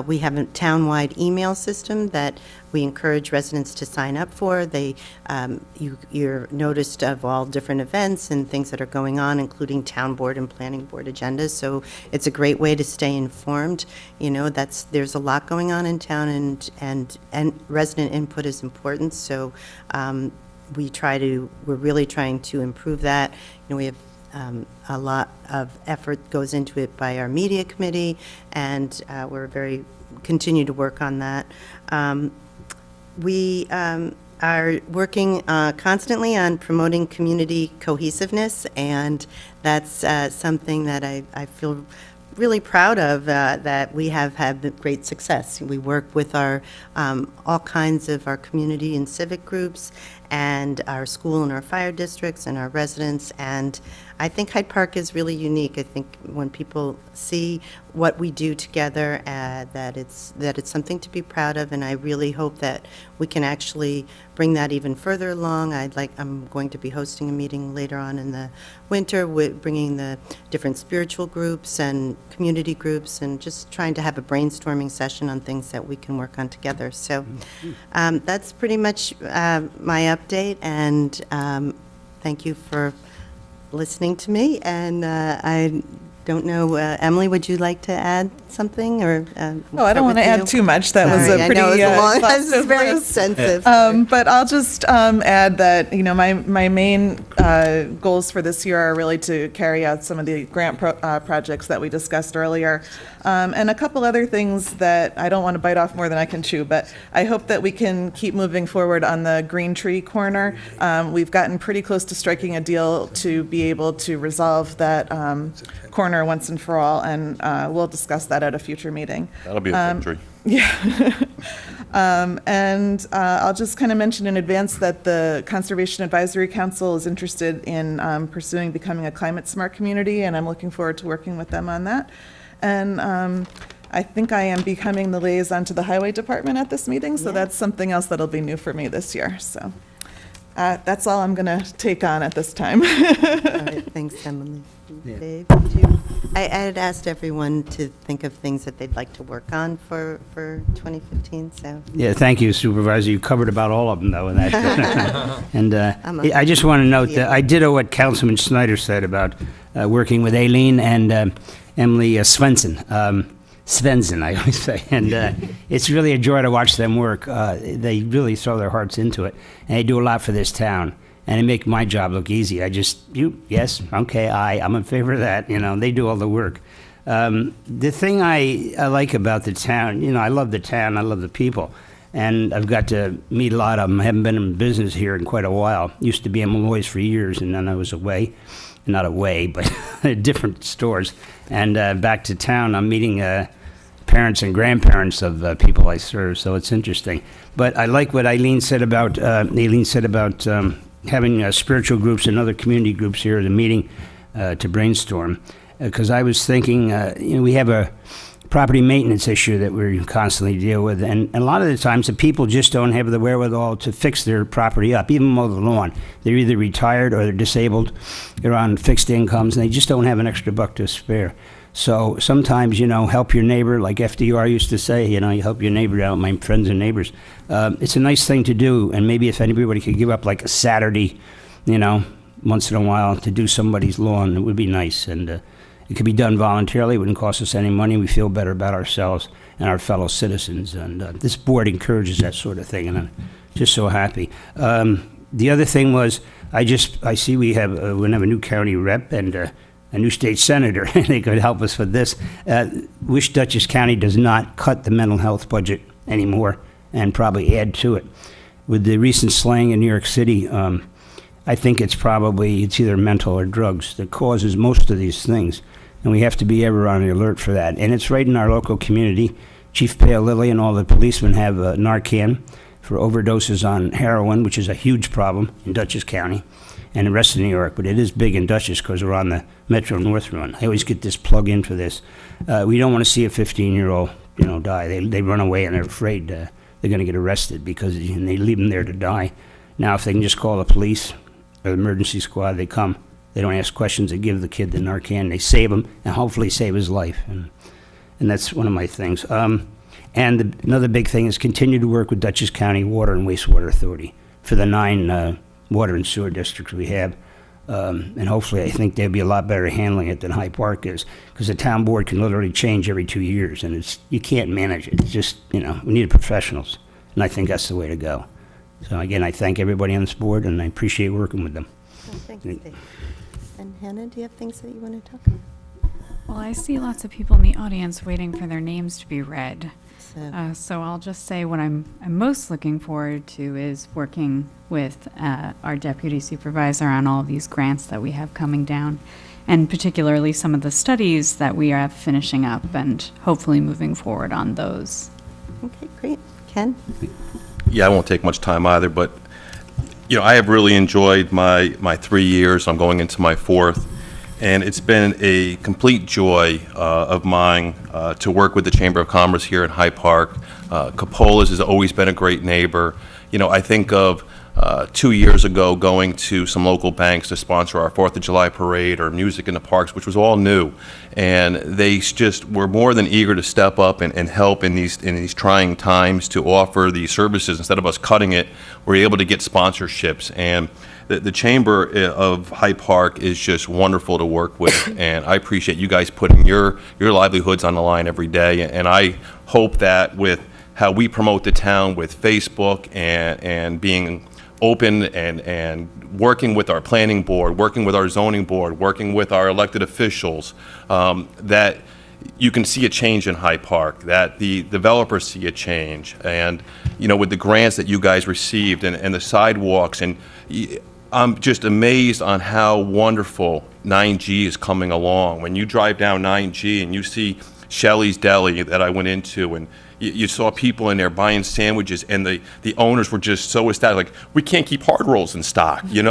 We have a town-wide email system that we encourage residents to sign up for. You're noticed of all different events and things that are going on, including town board and planning board agendas. So it's a great way to stay informed. There's a lot going on in town, and resident input is important. So we're really trying to improve that. We have a lot of effort goes into it by our media committee, and we're continue to work on that. We are working constantly on promoting community cohesiveness, and that's something that I feel really proud of, that we have had great success. We work with all kinds of our community and civic groups, and our school and our fire districts and our residents. And I think Hyde Park is really unique. I think when people see what we do together, that it's something to be proud of, and I really hope that we can actually bring that even further along. I'm going to be hosting a meeting later on in the winter with bringing the different spiritual groups and community groups, and just trying to have a brainstorming session on things that we can work on together. So that's pretty much my update, and thank you for listening to me. And I don't know, Emily, would you like to add something, or? Oh, I don't want to add too much. That was Sorry, a pretty I know it was a long, exhaustive this is very list. extensive. But I'll just add that, my main goals for this year are really to carry out some of the grant projects that we discussed earlier. And a couple other things that I don't want to bite off more than I can chew, but I hope that we can keep moving forward on the Green Tree corner. We've gotten pretty close to striking a deal to be able to resolve that corner once and for all, and we'll discuss that at a future meeting. That'll be a victory. Yeah. And I'll just kind of mention in advance that the Conservation Advisory Council is interested in pursuing becoming a climate-smart community, and I'm looking forward to working with them on that. And I think I am becoming the liaison to the Highway Department at this meeting, so that's something else that'll be new for me this year. So that's all I'm going to take on at this time. All right, thanks, Emily. Dave, I had asked everyone to think of things that they'd like to work on for 2015, so. Yeah, thank you, Supervisor. You covered about all of them, though. And I just want to note that I ditto what Councilman Snyder said about working with Aileen and Emily Svensson. Svensson, I always say. And it's really a joy to watch them work. They really throw their hearts into it, and they do a lot for this town. And they make my job look easy. Yes, okay, I'm in favor of that. They do all the work. The thing I like about the town, I love the town, I love the people. And I've got to meet a lot of them. I haven't been in business here in quite a while. Used to be in Malloy's for years, and then I was away. Not away, but different stores. And back to town, I'm meeting parents and grandparents of people I serve, so it's interesting. But I like what Aileen said about having spiritual groups and other community groups here at the meeting to brainstorm. Because I was thinking, we have a property maintenance issue that we constantly deal with, and a lot of the times the people just don't have the wherewithal to fix their property up, even mow the lawn. They're either retired or they're disabled, they're on fixed incomes, and they just don't have an extra buck to spare. So sometimes, help your neighbor, like FDR used to say, you help your neighbor out, my friends and neighbors. It's a nice thing to do, and maybe if anybody could give up like a Saturday, once in a while to do somebody's lawn, it would be nice. And it could be done voluntarily, it wouldn't cost us any money, we feel better about ourselves and our fellow citizens. And this board encourages that sort of thing, and I'm just so happy. The other thing was, I see we're going to have a new county rep and a new state senator, and they could help us with this. Wish Dutchess County does not cut the mental health budget anymore and probably add to it. With the recent slaying in New York City, I think it's either mental or drugs that causes most of these things, and we have to be ever on the alert for that. And it's right in our local community. Chief Pale Lily and all the policemen have Narcan for overdoses on heroin, which is a huge problem in Dutchess County and the rest of New York, but it is big in Dutchess because we're on the Metro North run. I always get this plug in for this. We don't want to see a 15-year-old, die. They run away and they're afraid they're going to get arrested because they leave them there to die. Now, if they can just call the police or the emergency squad, they come. They don't ask questions. They give the kid the Narcan. They save him and hopefully save his life. And that's one of my things. Another big thing is continue to work with Dutchess County Water and Wastewater Authority for the 9 water and sewer districts we have. And hopefully, I think they'll be a lot better handling it than Hyde Park is, because the town board can literally change every 2 years, and you can't manage it. It's just, we need professionals, and I think that's the way to go. So again, I thank everybody on this board, and I appreciate working with them. Oh, thanks, Dave. And Hannah, do you have things that you want to talk about? Well, I see lots of people in the audience waiting for their names to be read. So I'll just say what I'm most looking forward to is working with our deputy supervisor on all of these grants that we have coming down, and particularly some of the studies that we are finishing up and hopefully moving forward on those. Okay, great. Ken? Yeah, I won't take much time either, but I have really enjoyed my 3 years. I'm going into my 4th, and it's been a complete joy of mine to work with the Chamber of Commerce here in Hyde Park. Capola's has always been a great neighbor. I think of 2 years ago going to some local banks to sponsor our 4th of July parade or music in the parks, which was all new. And they just were more than eager to step up and help in these trying times to offer these services. Instead of us cutting it, we're able to get sponsorships. And the Chamber of Hyde Park is just wonderful to work with, and I appreciate you guys putting your livelihoods on the line every day. And I hope that with how we promote the town with Facebook and being open and working with our planning board, working with our zoning board, working with our elected officials, that you can see a change in Hyde Park, that the developers see a change. And, with the grants that you guys received and the sidewalks, and I'm just amazed on how wonderful 9G is coming along. When you drive down 9G and you see Shelley's Deli that I went into, and you saw people in there buying sandwiches, and the owners were just so ecstatic, like, we can't keep hard rolls in stock, and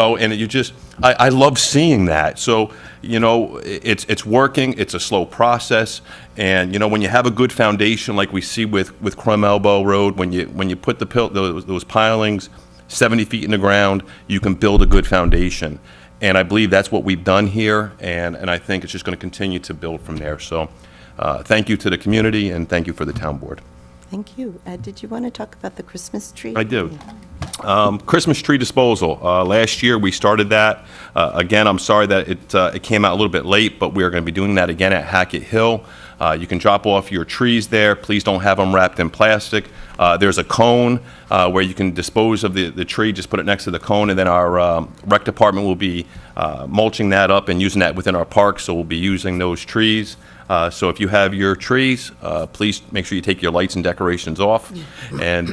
I love seeing that. So, it's working. It's a slow process, and when you have a good foundation like we see with CRUM Elbow Road, when you put those pilings 70 feet in the ground, you can build a good foundation. And I believe that's what we've done here, and I think it's just going to continue to build from there. So thank you to the community, and thank you for the town board. Thank you. Did you want to talk about the Christmas tree? I do. Christmas tree disposal. Last year we started that. Again, I'm sorry that it came out a little bit late, but we are going to be doing that again at Hackett Hill. You can drop off your trees there. Please don't have them wrapped in plastic. There's a cone where you can dispose of the tree. Just put it next to the cone, and then our rec department will be mulching that up and using that within our park, so we'll be using those trees. So if you have your trees, please make sure you take your lights and decorations off and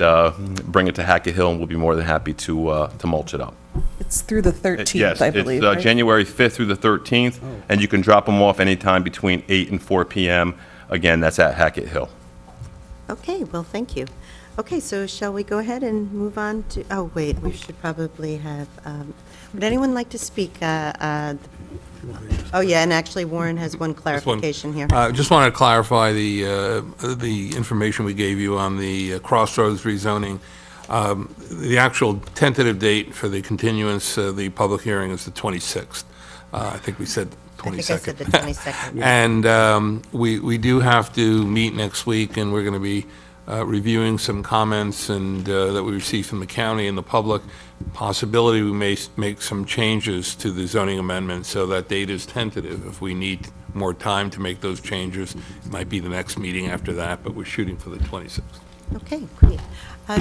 bring it to Hackett Hill, and we'll be more than happy to mulch it up. It's through the 13th, Yes, I believe, it's right? January 5th through the 13th, and you can drop them off anytime between 8 and 4 p.m. Again, that's at Hackett Hill. Okay, well, thank you. Okay, so shall we go ahead and move on to, oh, wait, we should probably have, would anyone like to speak? Oh, yeah, and actually Warren has one clarification here. Just want to clarify the information we gave you on the Crossroads rezoning. The actual tentative date for the continuance, the public hearing is the 26th. I think we said 22nd. I think I said the 22nd. And we do have to meet next week, and we're going to be reviewing some comments and that we received from the county and the public. Possibility we may make some changes to the zoning amendment, so that date is tentative. If we need more time to make those changes, it might be the next meeting after that, but we're shooting for the 26th. Okay, great.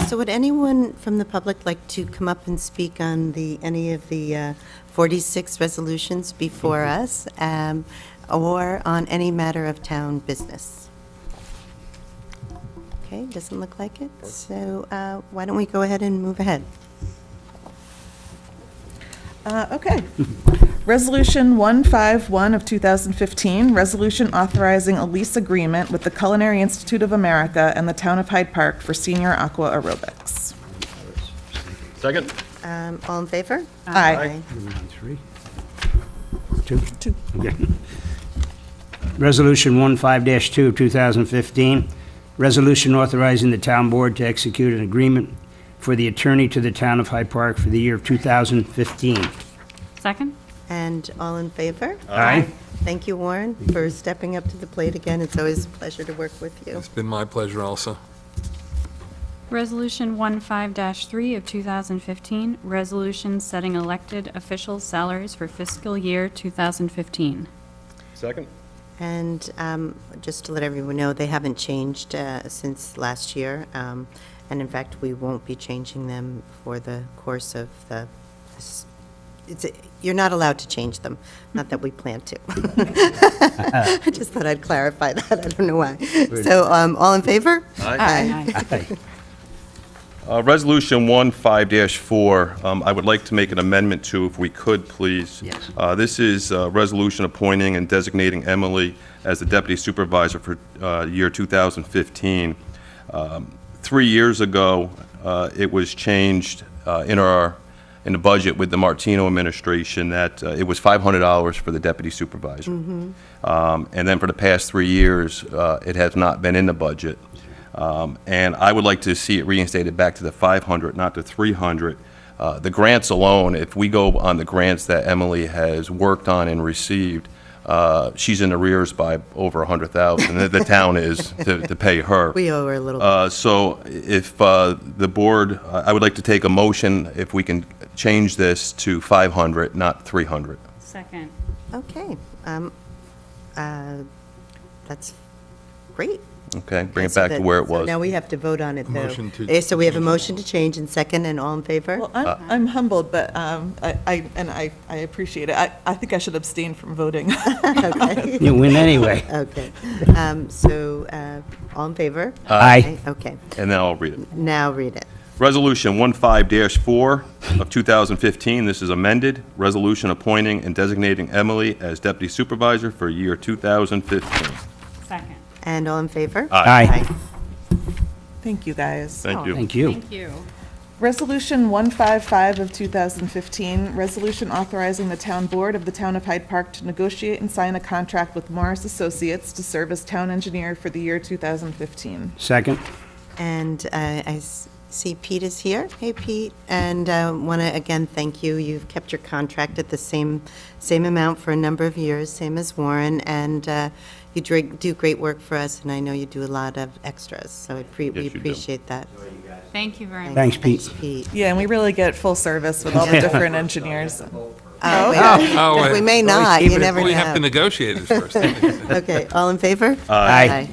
So would anyone from the public like to come up and speak on any of the 46 resolutions before us, or on any matter of town business? Okay, doesn't look like it. So why don't we go ahead and move ahead? Okay. Resolution 151 of 2015, resolution authorizing a lease agreement with the Culinary Institute of America and the Town of Hyde Park for senior aqua aerobics. Second? All in favor? Aye. Three? Two? Okay. Resolution 15-2 of 2015, resolution authorizing the town board to execute an agreement for the attorney to the town of Hyde Park for the year of 2015. Second? And all in favor? Aye. Thank you, Warren, for stepping up to the plate again. It's always a pleasure to work with you. It's been my pleasure also. Resolution 15-3 of 2015, resolution setting elected officials' salaries for fiscal year 2015. Second? And just to let everyone know, they haven't changed since last year. And in fact, we won't be changing them for the course of you're not allowed to change them, not that we plan to. I just thought I'd clarify that, I don't know why. So, all in favor? Aye. Resolution 15-4, I would like to make an amendment to, if we could, please. Yes. This is a resolution appointing and designating Emily as the deputy supervisor for year 2015. 3 years ago, it was changed in our in the budget with the Martino administration that it was $500 for the deputy supervisor. And then for the past 3 years, it has not been in the budget. And I would like to see it reinstated back to the 500, not the 300. The grants alone, if we go on the grants that Emily has worked on and received, she's in arrears by over 100,000. The town is to pay her. We owe her a little bit. So if the board, I would like to take a motion if we can change this to 500, not 300. Second. Okay. That's great. Okay, bring it So back to that- where it so was. now we have to vote on it, though. Motion to- So we have a motion to change in second, and all in favor? Well, I'm humbled, but I appreciate it. I think I should abstain from voting. Okay. You win anyway. Okay. So, all in favor? Aye. Okay. And then I'll read it. Now read it. Resolution 15-4 of 2015, this is amended. Resolution appointing and designating Emily as deputy supervisor for year 2015. Second. And all in favor? Aye. Thank you, guys. Thank you. Thank you. Thank you. Resolution 155 of 2015, resolution authorizing the town board of the town of Hyde Park to negotiate and sign a contract with Morris Associates to serve as town engineer for the year 2015. Second. And see Pete is here. Hey, Pete. And want to, again, thank you. You've kept your contract at the same amount for a number of years, same as Warren, and you do great work for us, and I know you do a lot of extras, so we you do. appreciate that. Thank you very much. Thanks, Pete. Thanks, Pete. Yeah, and we really get full service with all the different engineers. Oh, We wait. may not, you never We have to know. negotiate it first. Okay, all in favor? Aye.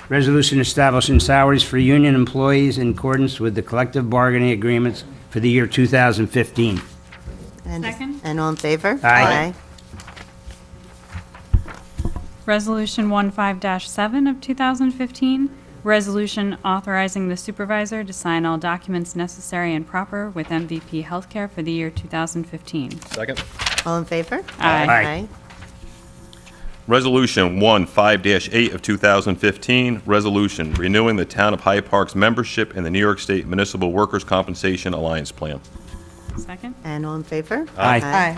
Resolution establishing salaries for union employees in accordance with the collective bargaining agreements for the year 2015. Second. And all in favor? Aye. Resolution 15-7 of 2015, resolution authorizing the supervisor to sign all documents necessary and proper with MVP Healthcare for the year 2015. Second. All in favor? Aye. Resolution 15-8 of 2015, resolution renewing the town of Hyde Park's membership in the New York State Municipal Workers' Compensation Alliance Plan. Second. And all in favor? Aye.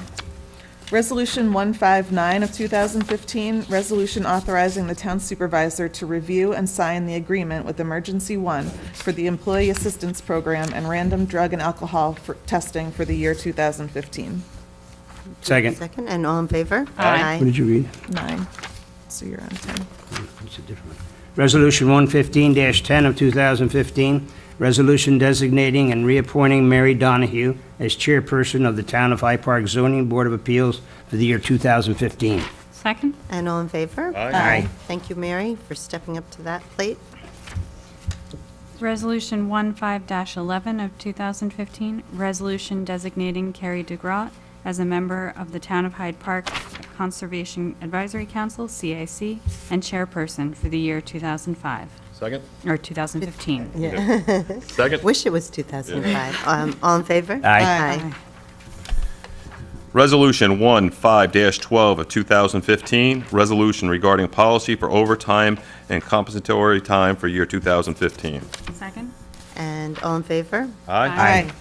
Resolution 159 of 2015, resolution authorizing the town supervisor to review and sign the agreement with Emergency One for the Employee Assistance Program and random drug and alcohol testing for the year 2015. Second. Second, and all in favor? Aye. What did you read? 9. So you're on 10. It's a different one. Resolution 115-10 of 2015, resolution designating and reappointing Mary Donahue as chairperson of the Town of Hyde Park Zoning Board of Appeals for the year 2015. Second. And all in favor? Aye. Thank you, Mary, for stepping up to that plate. Resolution 15-11 of 2015, resolution designating Carrie DeGraw as a member of the Town of Hyde Park Conservation Advisory Council, CAC, and chairperson for the year 2005, Second. or 2015. Yeah. Second. Wish it was 2005. All in favor? Aye. Resolution 15-12 of 2015, resolution regarding policy for overtime and compensatory time for year 2015. Second. And all in favor? Aye.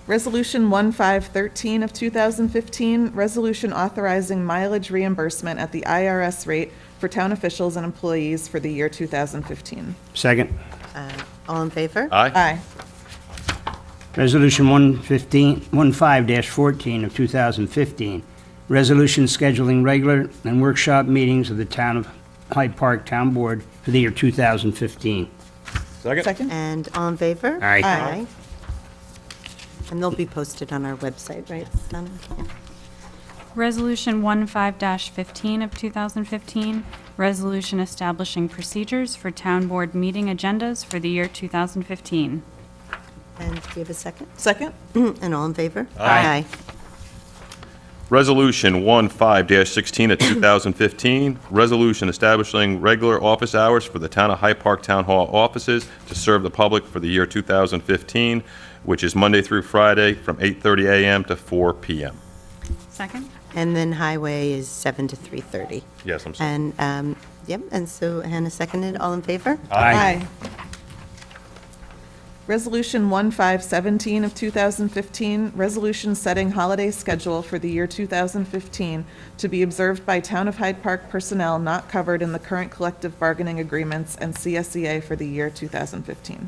Resolution 1513 of 2015, resolution authorizing mileage reimbursement at the IRS rate for town officials and employees for the year 2015. Second. All in favor? Aye. Resolution 15-14 of 2015, resolution scheduling regular and workshop meetings of the Town of Hyde Park Town Board for the year 2015. Second? And all in favor? Aye. Aye. And they'll be posted on our website, right, Donna? Yeah. Resolution 15-15 of 2015, resolution establishing procedures for town board meeting agendas for the year 2015. And do you have a second? Second? And all in favor? Aye. Resolution 15-16 of 2015, resolution establishing regular office hours for the Town of Hyde Park Town Hall offices to serve the public for the year 2015, which is Monday through Friday from 8:30 a.m. to 4 p.m. Second. And then highway is 7 to 3:30. Yes, I'm sorry. And, yep, and so Hannah seconded. All in favor? Aye. Resolution 1517 of 2015, resolution setting holiday schedule for the year 2015 to be observed by Town of Hyde Park personnel not covered in the current collective bargaining agreements and CSEA for the year 2015.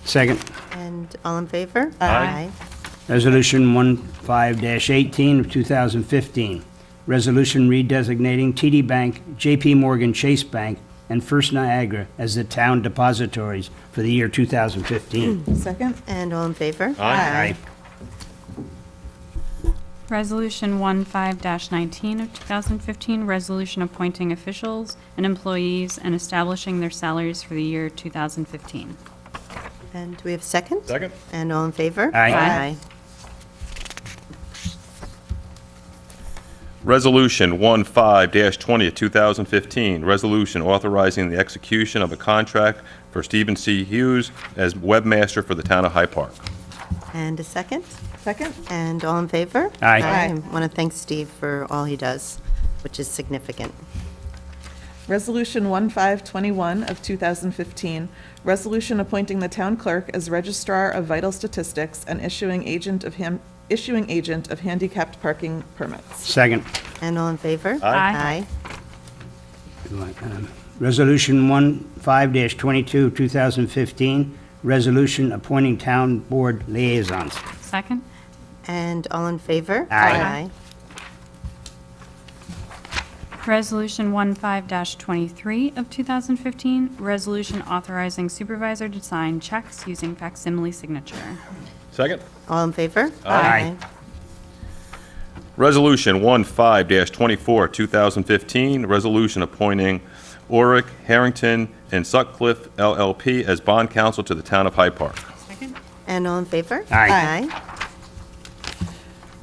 Second. And all in favor? Aye. Resolution 15-18 of 2015, resolution redesignating TD Bank, JP Morgan Chase Bank, and First Niagara as the town depositories for the year 2015. Second? And all in favor? Aye. Resolution 15-19 of 2015, resolution appointing officials and employees and establishing their salaries for the year 2015. And do we have a second? Second. And all in favor? Aye. Resolution 15-20 of 2015, resolution authorizing the execution of a contract for Stephen C. Hughes as webmaster for the town of Hyde Park. And a second? Second? And all in favor? Aye. I want to thank Steve for all he does, which is significant. Resolution 1521 of 2015, resolution appointing the town clerk as registrar of vital statistics and issuing agent of handicapped parking permits. Second. And all in favor? Aye. Resolution 15-22, 2015, resolution appointing town board liaisons. Second? And all in favor? Aye. Resolution 15-23 of 2015, resolution authorizing supervisor to sign checks using facsimile signature. Second. All in favor? Aye. Resolution 15-24, 2015, resolution appointing Ulrich, Harrington, and Sutcliffe LLP as bond counsel to the town of Hyde Park. Second? And all in favor? Aye.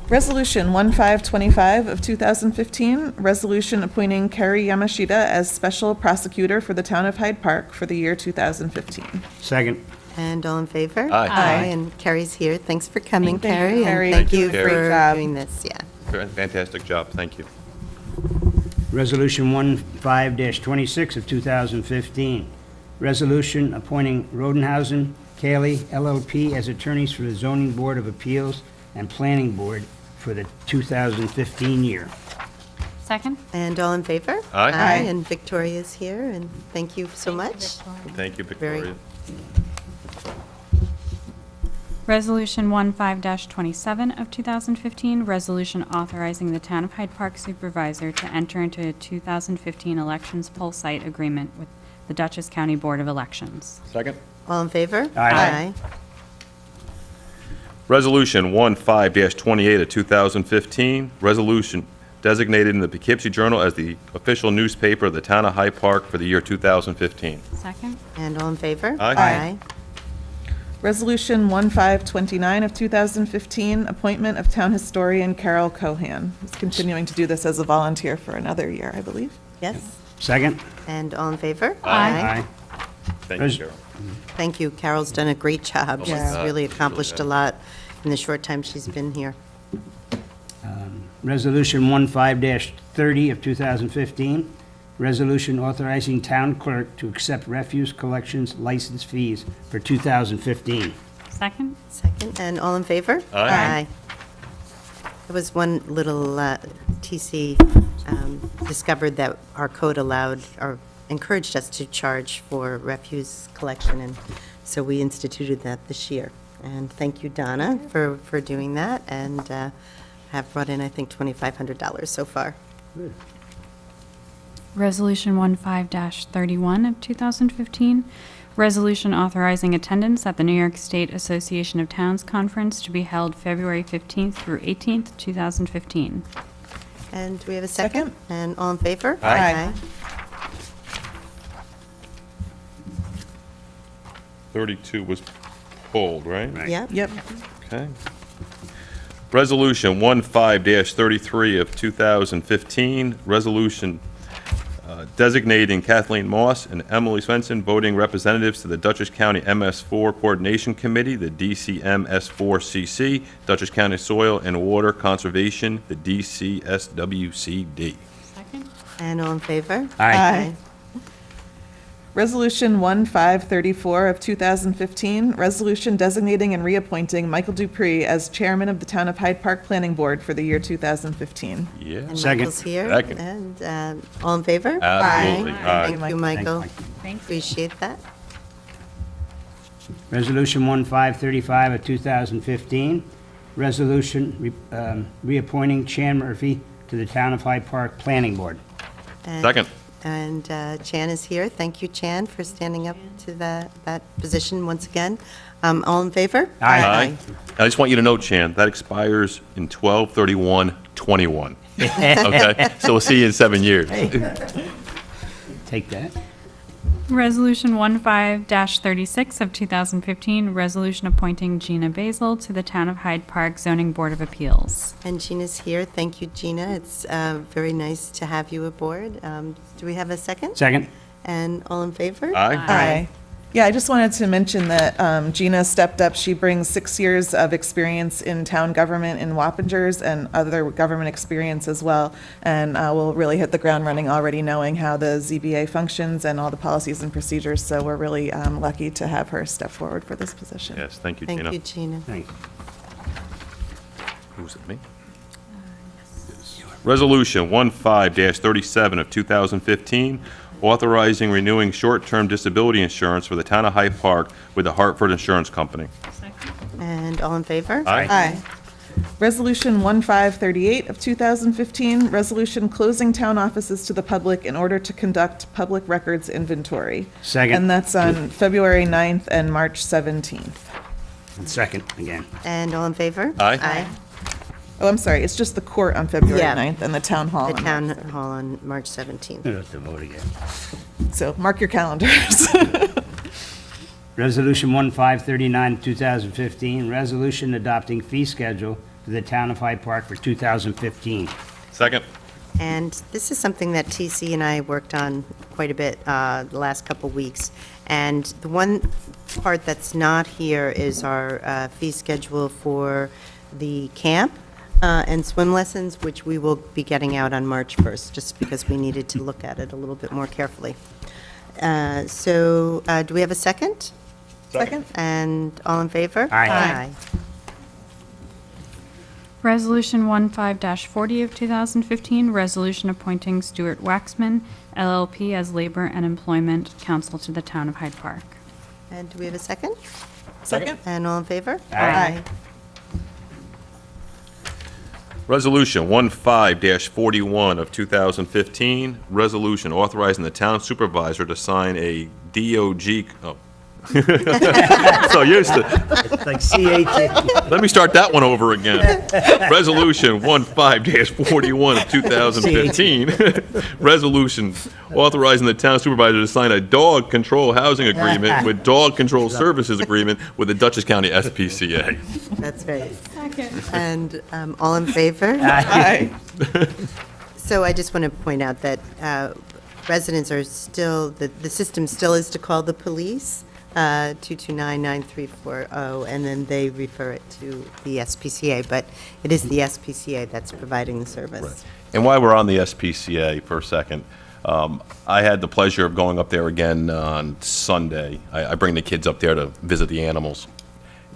Resolution 1525 of 2015, resolution appointing Kerry Yamashita as special prosecutor for the town of Hyde Park for the year 2015. Second. And all in favor? Aye. And Carrie's here. Thanks for coming, Thank you, Carrie. Carrie. And thank you Carrie. for Great job. doing this, yeah. Fantastic job, thank you. Resolution 15-26 of 2015, resolution appointing Rodenhausen, Cayley, LLP as attorneys for the Zoning Board of Appeals and Planning Board for the 2015 year. Second? And all in favor? Aye. Aye. And Victoria's here, and thank you so much. Thank you, Very- Victoria. Resolution 15-27 of 2015, resolution authorizing the Town of Hyde Park Supervisor to enter into a 2015 elections poll site agreement with the Dutchess County Board of Elections. Second. All in favor? Aye. Resolution 15-28 of 2015, resolution designated in the Poughkeepsie Journal as the official newspaper of the town of Hyde Park for the year 2015. Second? And all in favor? Aye. Resolution 1529 of 2015, appointment of town historian Carol Cohan. He's continuing to do this as a volunteer for another year, I believe. Yes. Second. And all in favor? Aye. Thank Res- you, Carol. Thank you. Carol's done a great job. She's Yeah. really accomplished a has. lot in the short time she's been here. Resolution 15-30 of 2015, resolution authorizing town clerk to accept refuse collections license fees for 2015. Second? Second, and all in favor? Aye. There was one little TC discovered that our code allowed, or encouraged us to charge for refuse collection, and so we instituted that this year. And thank you, Donna, for doing that, and have brought in, I think, $2,500 so far. Resolution 15-31 of 2015, resolution authorizing attendance at the New York State Association of Towns Conference to be held February 15th through 18th, 2015. And do we have a second? Second. And all in favor? Aye. 32 was pulled, right? Yep. Yep. Okay. Resolution 15-33 of 2015, resolution designating Kathleen Moss and Emily Svensson voting representatives to the Dutchess County MS4 Coordination Committee, the DCMS4CC, Dutchess County Soil and Water Conservation, the DCSWCD. Second? And all in favor? Aye. Resolution 1534 of 2015, resolution designating and reappointing Michael Dupree as chairman of the Town of Hyde Park Planning Board for the year 2015. Yeah. And Second. Michael's here. Second. And all in favor? Absolutely. Aye. Aye. Thank you, Michael. Thank you. Appreciate that. Resolution 1535 of 2015, resolution reappointing Chan Murphy to the Town of Hyde Park Planning Board. And- Second. And Chan is here. Thank you, Chan, for standing up to that position once again. All in favor? Aye. I just want you to know, Chan, that expires in 12/31/21. Okay? So we'll see you in 7 years. Take that. Resolution 15-36 of 2015, resolution appointing Gina Basil to the Town of Hyde Park Zoning Board of Appeals. And Gina's here. Thank you, Gina. It's very nice to have you aboard. Do we have a second? Second. And all in favor? Aye. Yeah, I just wanted to mention that Gina stepped up. She brings 6 years of experience in town government in Wappingers and other government experience as well, and will really hit the ground running already knowing how the ZBA functions and all the policies and procedures, so we're really lucky to have her step forward for this position. Yes, thank you, Thank Gina. you, Gina. Thanks. Who's it, me? Resolution 15-37 of 2015, authorizing renewing short-term disability insurance for the Town of Hyde Park with the Hartford Insurance Company. And all in favor? Aye. Aye. Resolution 1538 of 2015, resolution closing town offices to the public in order to conduct public records inventory. Second. And that's on February 9th and March 17th. And second again. And all in favor? Aye. Oh, I'm sorry, it's just the court on February Yeah. 9th and the town hall. The on town March 17th. hall on March 17th. We don't have to vote again. So mark your calendars. Resolution 1539, 2015, resolution adopting fee schedule for the Town of Hyde Park for 2015. Second. And this is something that TC and I worked on quite a bit the last couple weeks. And the one part that's not here is our fee schedule for the camp and swim lessons, which we will be getting out on March 1st, just because we needed to look at it a little bit more carefully. So do we have a second? Second? And all in favor? Aye. Resolution 15-40 of 2015, resolution appointing Stuart Waxman, LLP, as Labor and Employment Counsel to the Town of Hyde Park. And do we have a second? Second? And all in favor? Aye. Resolution 15-41 of 2015, resolution authorizing the town supervisor to sign a DOG, oh. So used to, It's like CH. let me start that one over again. Resolution 15-41 of 2015, resolution authorizing the town supervisor to sign a dog control housing agreement with dog control services agreement with the Dutchess County SPCA. That's right. And all in favor? Aye. So I just want to point out that residents are still, the system still is to call the police, 229-9340, and then they refer it to the SPCA, but it is the SPCA that's providing the service. And while we're on the SPCA for a second, I had the pleasure of going up there again on Sunday. I bring the kids up there to visit the animals.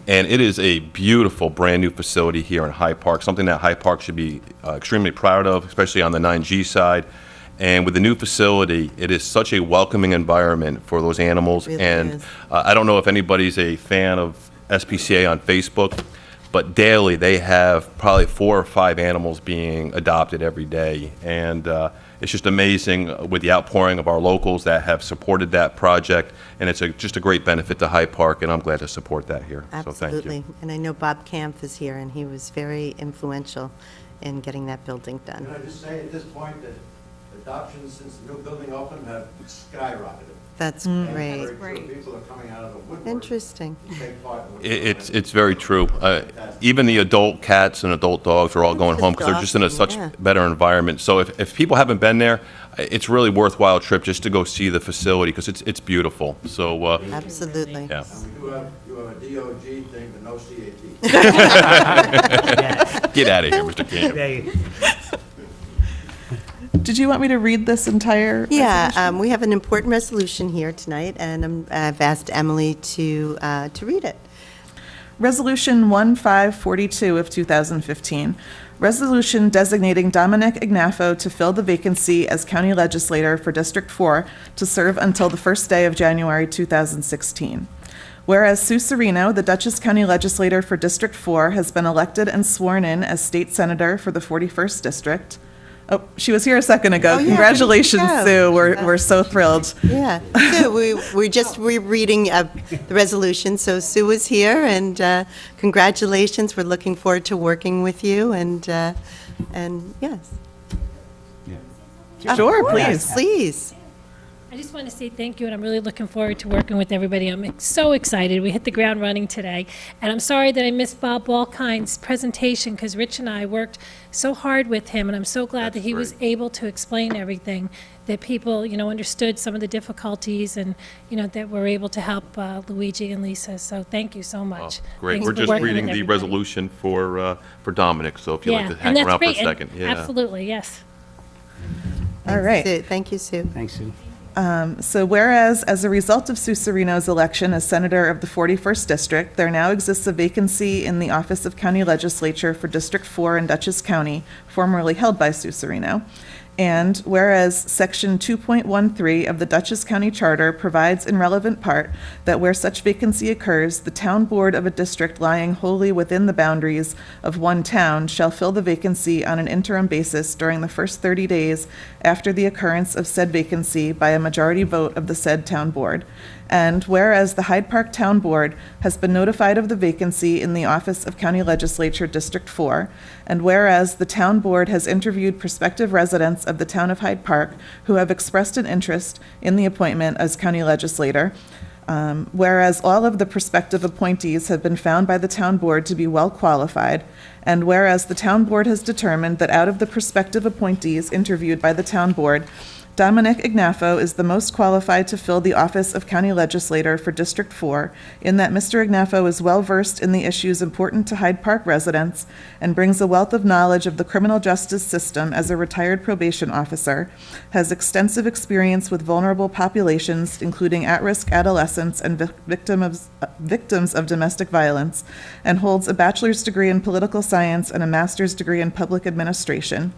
And it is a beautiful, brand-new facility here in Hyde Park, something that Hyde Park should be extremely proud of, especially on the 9G side. And with the new facility, it is such a welcoming environment for those animals. Really and is. I don't know if anybody's a fan of SPCA on Facebook, but daily they have probably 4 or 5 animals being adopted every day. And it's just amazing with the outpouring of our locals that have supported that project. And it's just a great benefit to Hyde Park, and I'm glad to support that here. So thank you. Absolutely. And I know Bob Kampf is here, and he was very influential in getting that building done. Can I just say at this point that adoptions since the new building opened have skyrocketed? That's And great. very few people are coming out of the woodwork Interesting. to take part in what It's very true. Even the adult cats and adult dogs are all going home because they're just in a such Yeah. better environment. So if people haven't been there, it's really worthwhile trip just to go see the facility because it's beautiful. So, Absolutely. yeah. And you have a DOG thing, but no CAT. Get out of here, Mr. Camp. Did you want me to read this entire Yeah, resolution? we have an important resolution here tonight, and I've asked Emily to read it. Resolution 1542 of 2015. Resolution designating Dominic Ignafo to fill the vacancy as county legislator for District 4 to serve until the first day of January 2016. Whereas Sue Serino, the Dutchess County legislator for District 4, has been elected and sworn in as state senator for the 41st District. Oh, she was here a second ago. Oh, yeah, Congratulations, there you go. Sue. We're so thrilled. Yeah, Sue, we're reading the resolution, so Sue is here, and congratulations. We're looking forward to working with you, and yes. Sure, Of course, please. Please. I just want to say thank you, and I'm really looking forward to working with everybody. I'm so excited. We hit the ground running today. And I'm sorry that I missed Bob Balkind's presentation, because Rich and I worked so hard with him, and I'm so glad that he was able to explain everything, that people, understood some of the difficulties, and, that we're able to help Luigi and Lisa. So thank you so much. Great. Thanks We're for just working reading with the everybody. resolution for Dominic, so if you'd like to and hang that's around for a great, and second. Yeah. Absolutely, yes. All right. Sue. Thank you, Sue. Thanks, Sue. So whereas, as a result of Sue Serino's election as senator of the 41st District, there now exists a vacancy in the office of county legislature for District 4 in Dutchess County, formerly held by Sue Serino. And whereas Section 2.13 of the Dutchess County Charter provides in relevant part that where such vacancy occurs, the town board of a district lying wholly within the boundaries of one town shall fill the vacancy on an interim basis during the first 30 days after the occurrence of said vacancy by a majority vote of the said town board. And whereas the Hyde Park Town Board has been notified of the vacancy in the office of County Legislature District 4, and whereas the town board has interviewed prospective residents of the town of Hyde Park who have expressed an interest in the appointment as county legislator, whereas all of the prospective appointees have been found by the town board to be well qualified, and whereas the town board has determined that out of the prospective appointees interviewed by the town board, Dominic Ignafo is the most qualified to fill the office of county legislator for District 4, in that Mr. Ignafo is well-versed in the issues important to Hyde Park residents and brings a wealth of knowledge of the criminal justice system as a retired probation officer, has extensive experience with vulnerable populations, including at-risk adolescents and victims of domestic violence, and holds a bachelor's degree in political science and a master's degree in public administration.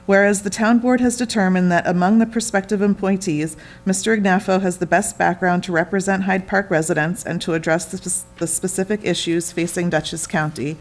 Whereas the town board has determined that among the prospective appointees, Mr. Ignafo has the best background to represent Hyde Park residents and to address the specific issues facing Dutchess County.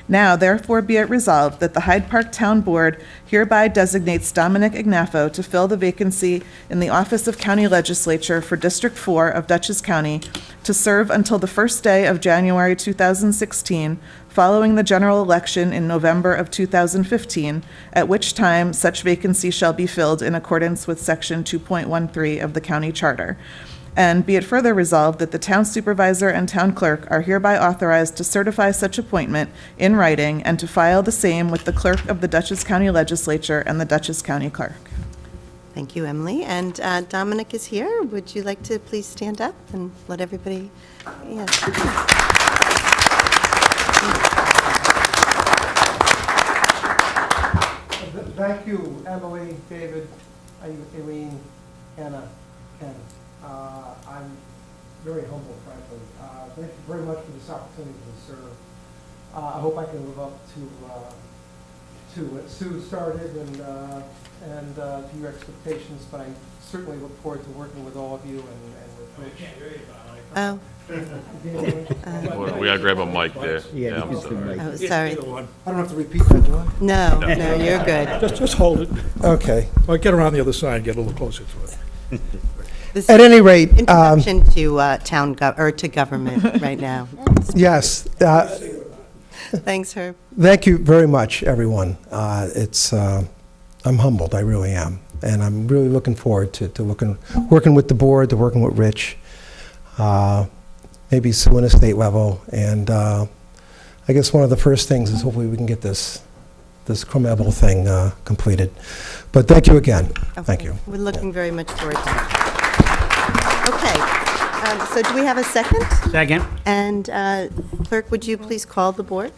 Now, therefore, be it resolved that the Hyde Park Town Board hereby designates Dominic Ignafo to fill the vacancy in the office of County Legislature for District 4 of Dutchess County to serve until the first day of January 2016, following the general election in November of 2015, at which time such vacancy shall be filled in accordance with Section 2.13 of the County Charter. And be it further resolved that the town supervisor and town clerk are hereby authorized to certify such appointment in writing and to file the same with the clerk of the Dutchess County Legislature and the Dutchess County Clerk. Thank you, Emily. And Dominic is here. Would you like to please stand up and let everybody? Yeah. Thank you, Emily, David, Eileen, Hannah, Ken. I'm very humble, frankly. Thank you very much for this opportunity to serve. I hope I can live up to what Sue started and to your expectations, but I certainly look forward to working with all of you and with Rich. Oh. We gotta grab a mic there. Yeah, I'm sorry. Oh, sorry. I don't have to repeat that, do I? No, no, you're good. Just hold it. Okay. Well, get around the other side, get a little closer to it. This At any rate, introduction to to government right now. yes, Thanks, Herb. thank you very much, everyone. I'm humbled, I really am. And I'm really looking forward to working with the board, to working with Rich, maybe Sue in a state level. And I guess one of the first things is hopefully we can get this CRUM thing completed. But thank you again. Thank you. We're looking very much forward to it. Okay, so do we have a second? Second. And Clerk, would you please call the board?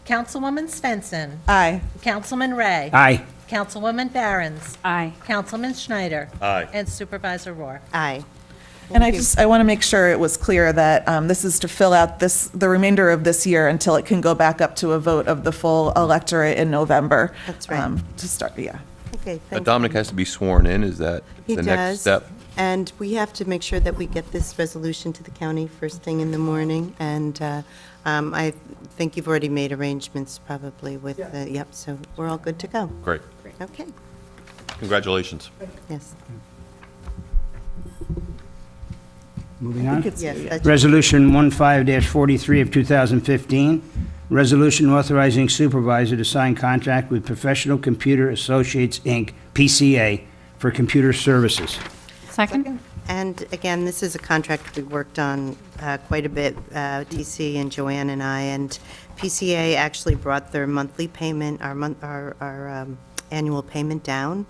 Councilwoman Svensson. Aye. Councilman Ray. Aye. Councilwoman Barron's. Aye. Councilman Schneider. Aye. And Supervisor Rohr. Aye. And I want to make sure it was clear that this is to fill out the remainder of this year until it can go back up to a vote of the full electorate in November. That's right. To start, yeah. Okay, thank you. Dominic has to be sworn in, is that He the does. next step? And we have to make sure that we get this resolution to the county first thing in the morning. And I think you've already made arrangements probably with, yep, so we're all good to go. Great. Okay, Congratulations. yes. Moving on. Yes, that's- Resolution 15-43 of 2015, resolution authorizing supervisor to sign contract with Professional Computer Associates, Inc., PCA, for computer services. Second? And again, this is a contract we worked on quite a bit, TC and Joanne and I, and PCA actually brought their monthly payment, our annual payment down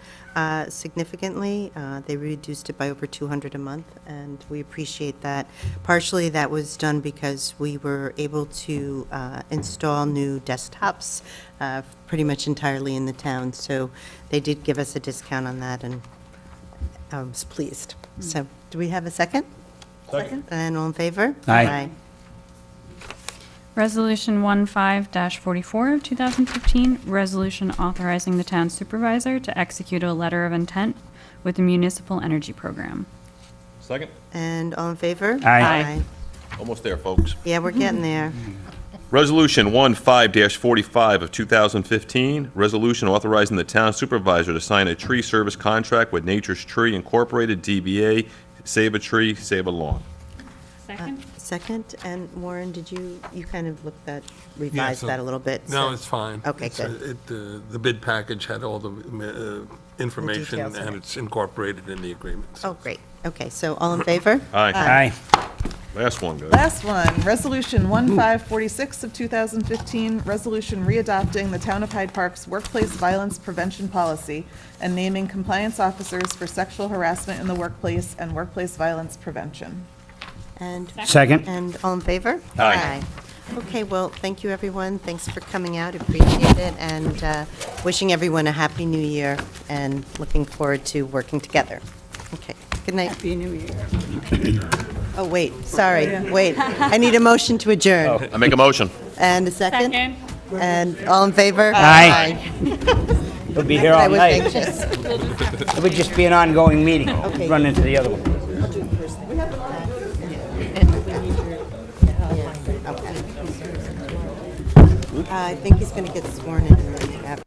significantly. They reduced it by over $200 a month, and we appreciate that. Partially, that was done because we were able to install new desktops pretty much entirely in the town, so they did give us a discount on that, and I was pleased. So, do we have a second? Second. And all in favor? Aye. Resolution 15-44 of 2015, resolution authorizing the town supervisor to execute a letter of intent with the municipal energy program. Second. And all in favor? Aye. Almost there, folks. Yeah, we're getting there. Resolution 15-45 of 2015, resolution authorizing the town supervisor to sign a tree service contract with Nature's Tree Incorporated, DBA, Save a Tree, Save a Lawn. Second? Second, and Warren, did you kind of looked at, Yeah, revised so- that a little bit? No, so- it's fine. Okay, It's, good. The bid package had all the information, details in and it. it's incorporated in the agreement. Oh, great. Okay, so all in favor? Aye. Aye. Last one, guys. Last one, Resolution 1546 of 2015, resolution readopting the Town of Hyde Park's workplace violence prevention policy and naming compliance officers for sexual harassment in the workplace and workplace violence prevention. And, Second. and all in favor? Aye. Okay, well, thank you, everyone. Thanks for coming out. Appreciate it. And wishing everyone a happy new year and looking forward to working together. Okay, good night. Happy New Year. Oh, wait, sorry, wait. I need a motion to adjourn. I make a motion. And a second? And all in favor? Aye. We'll be here I all was night. anxious. It would just be an ongoing meeting. Okay. Run into the other one. I think he's going to get sworn in after.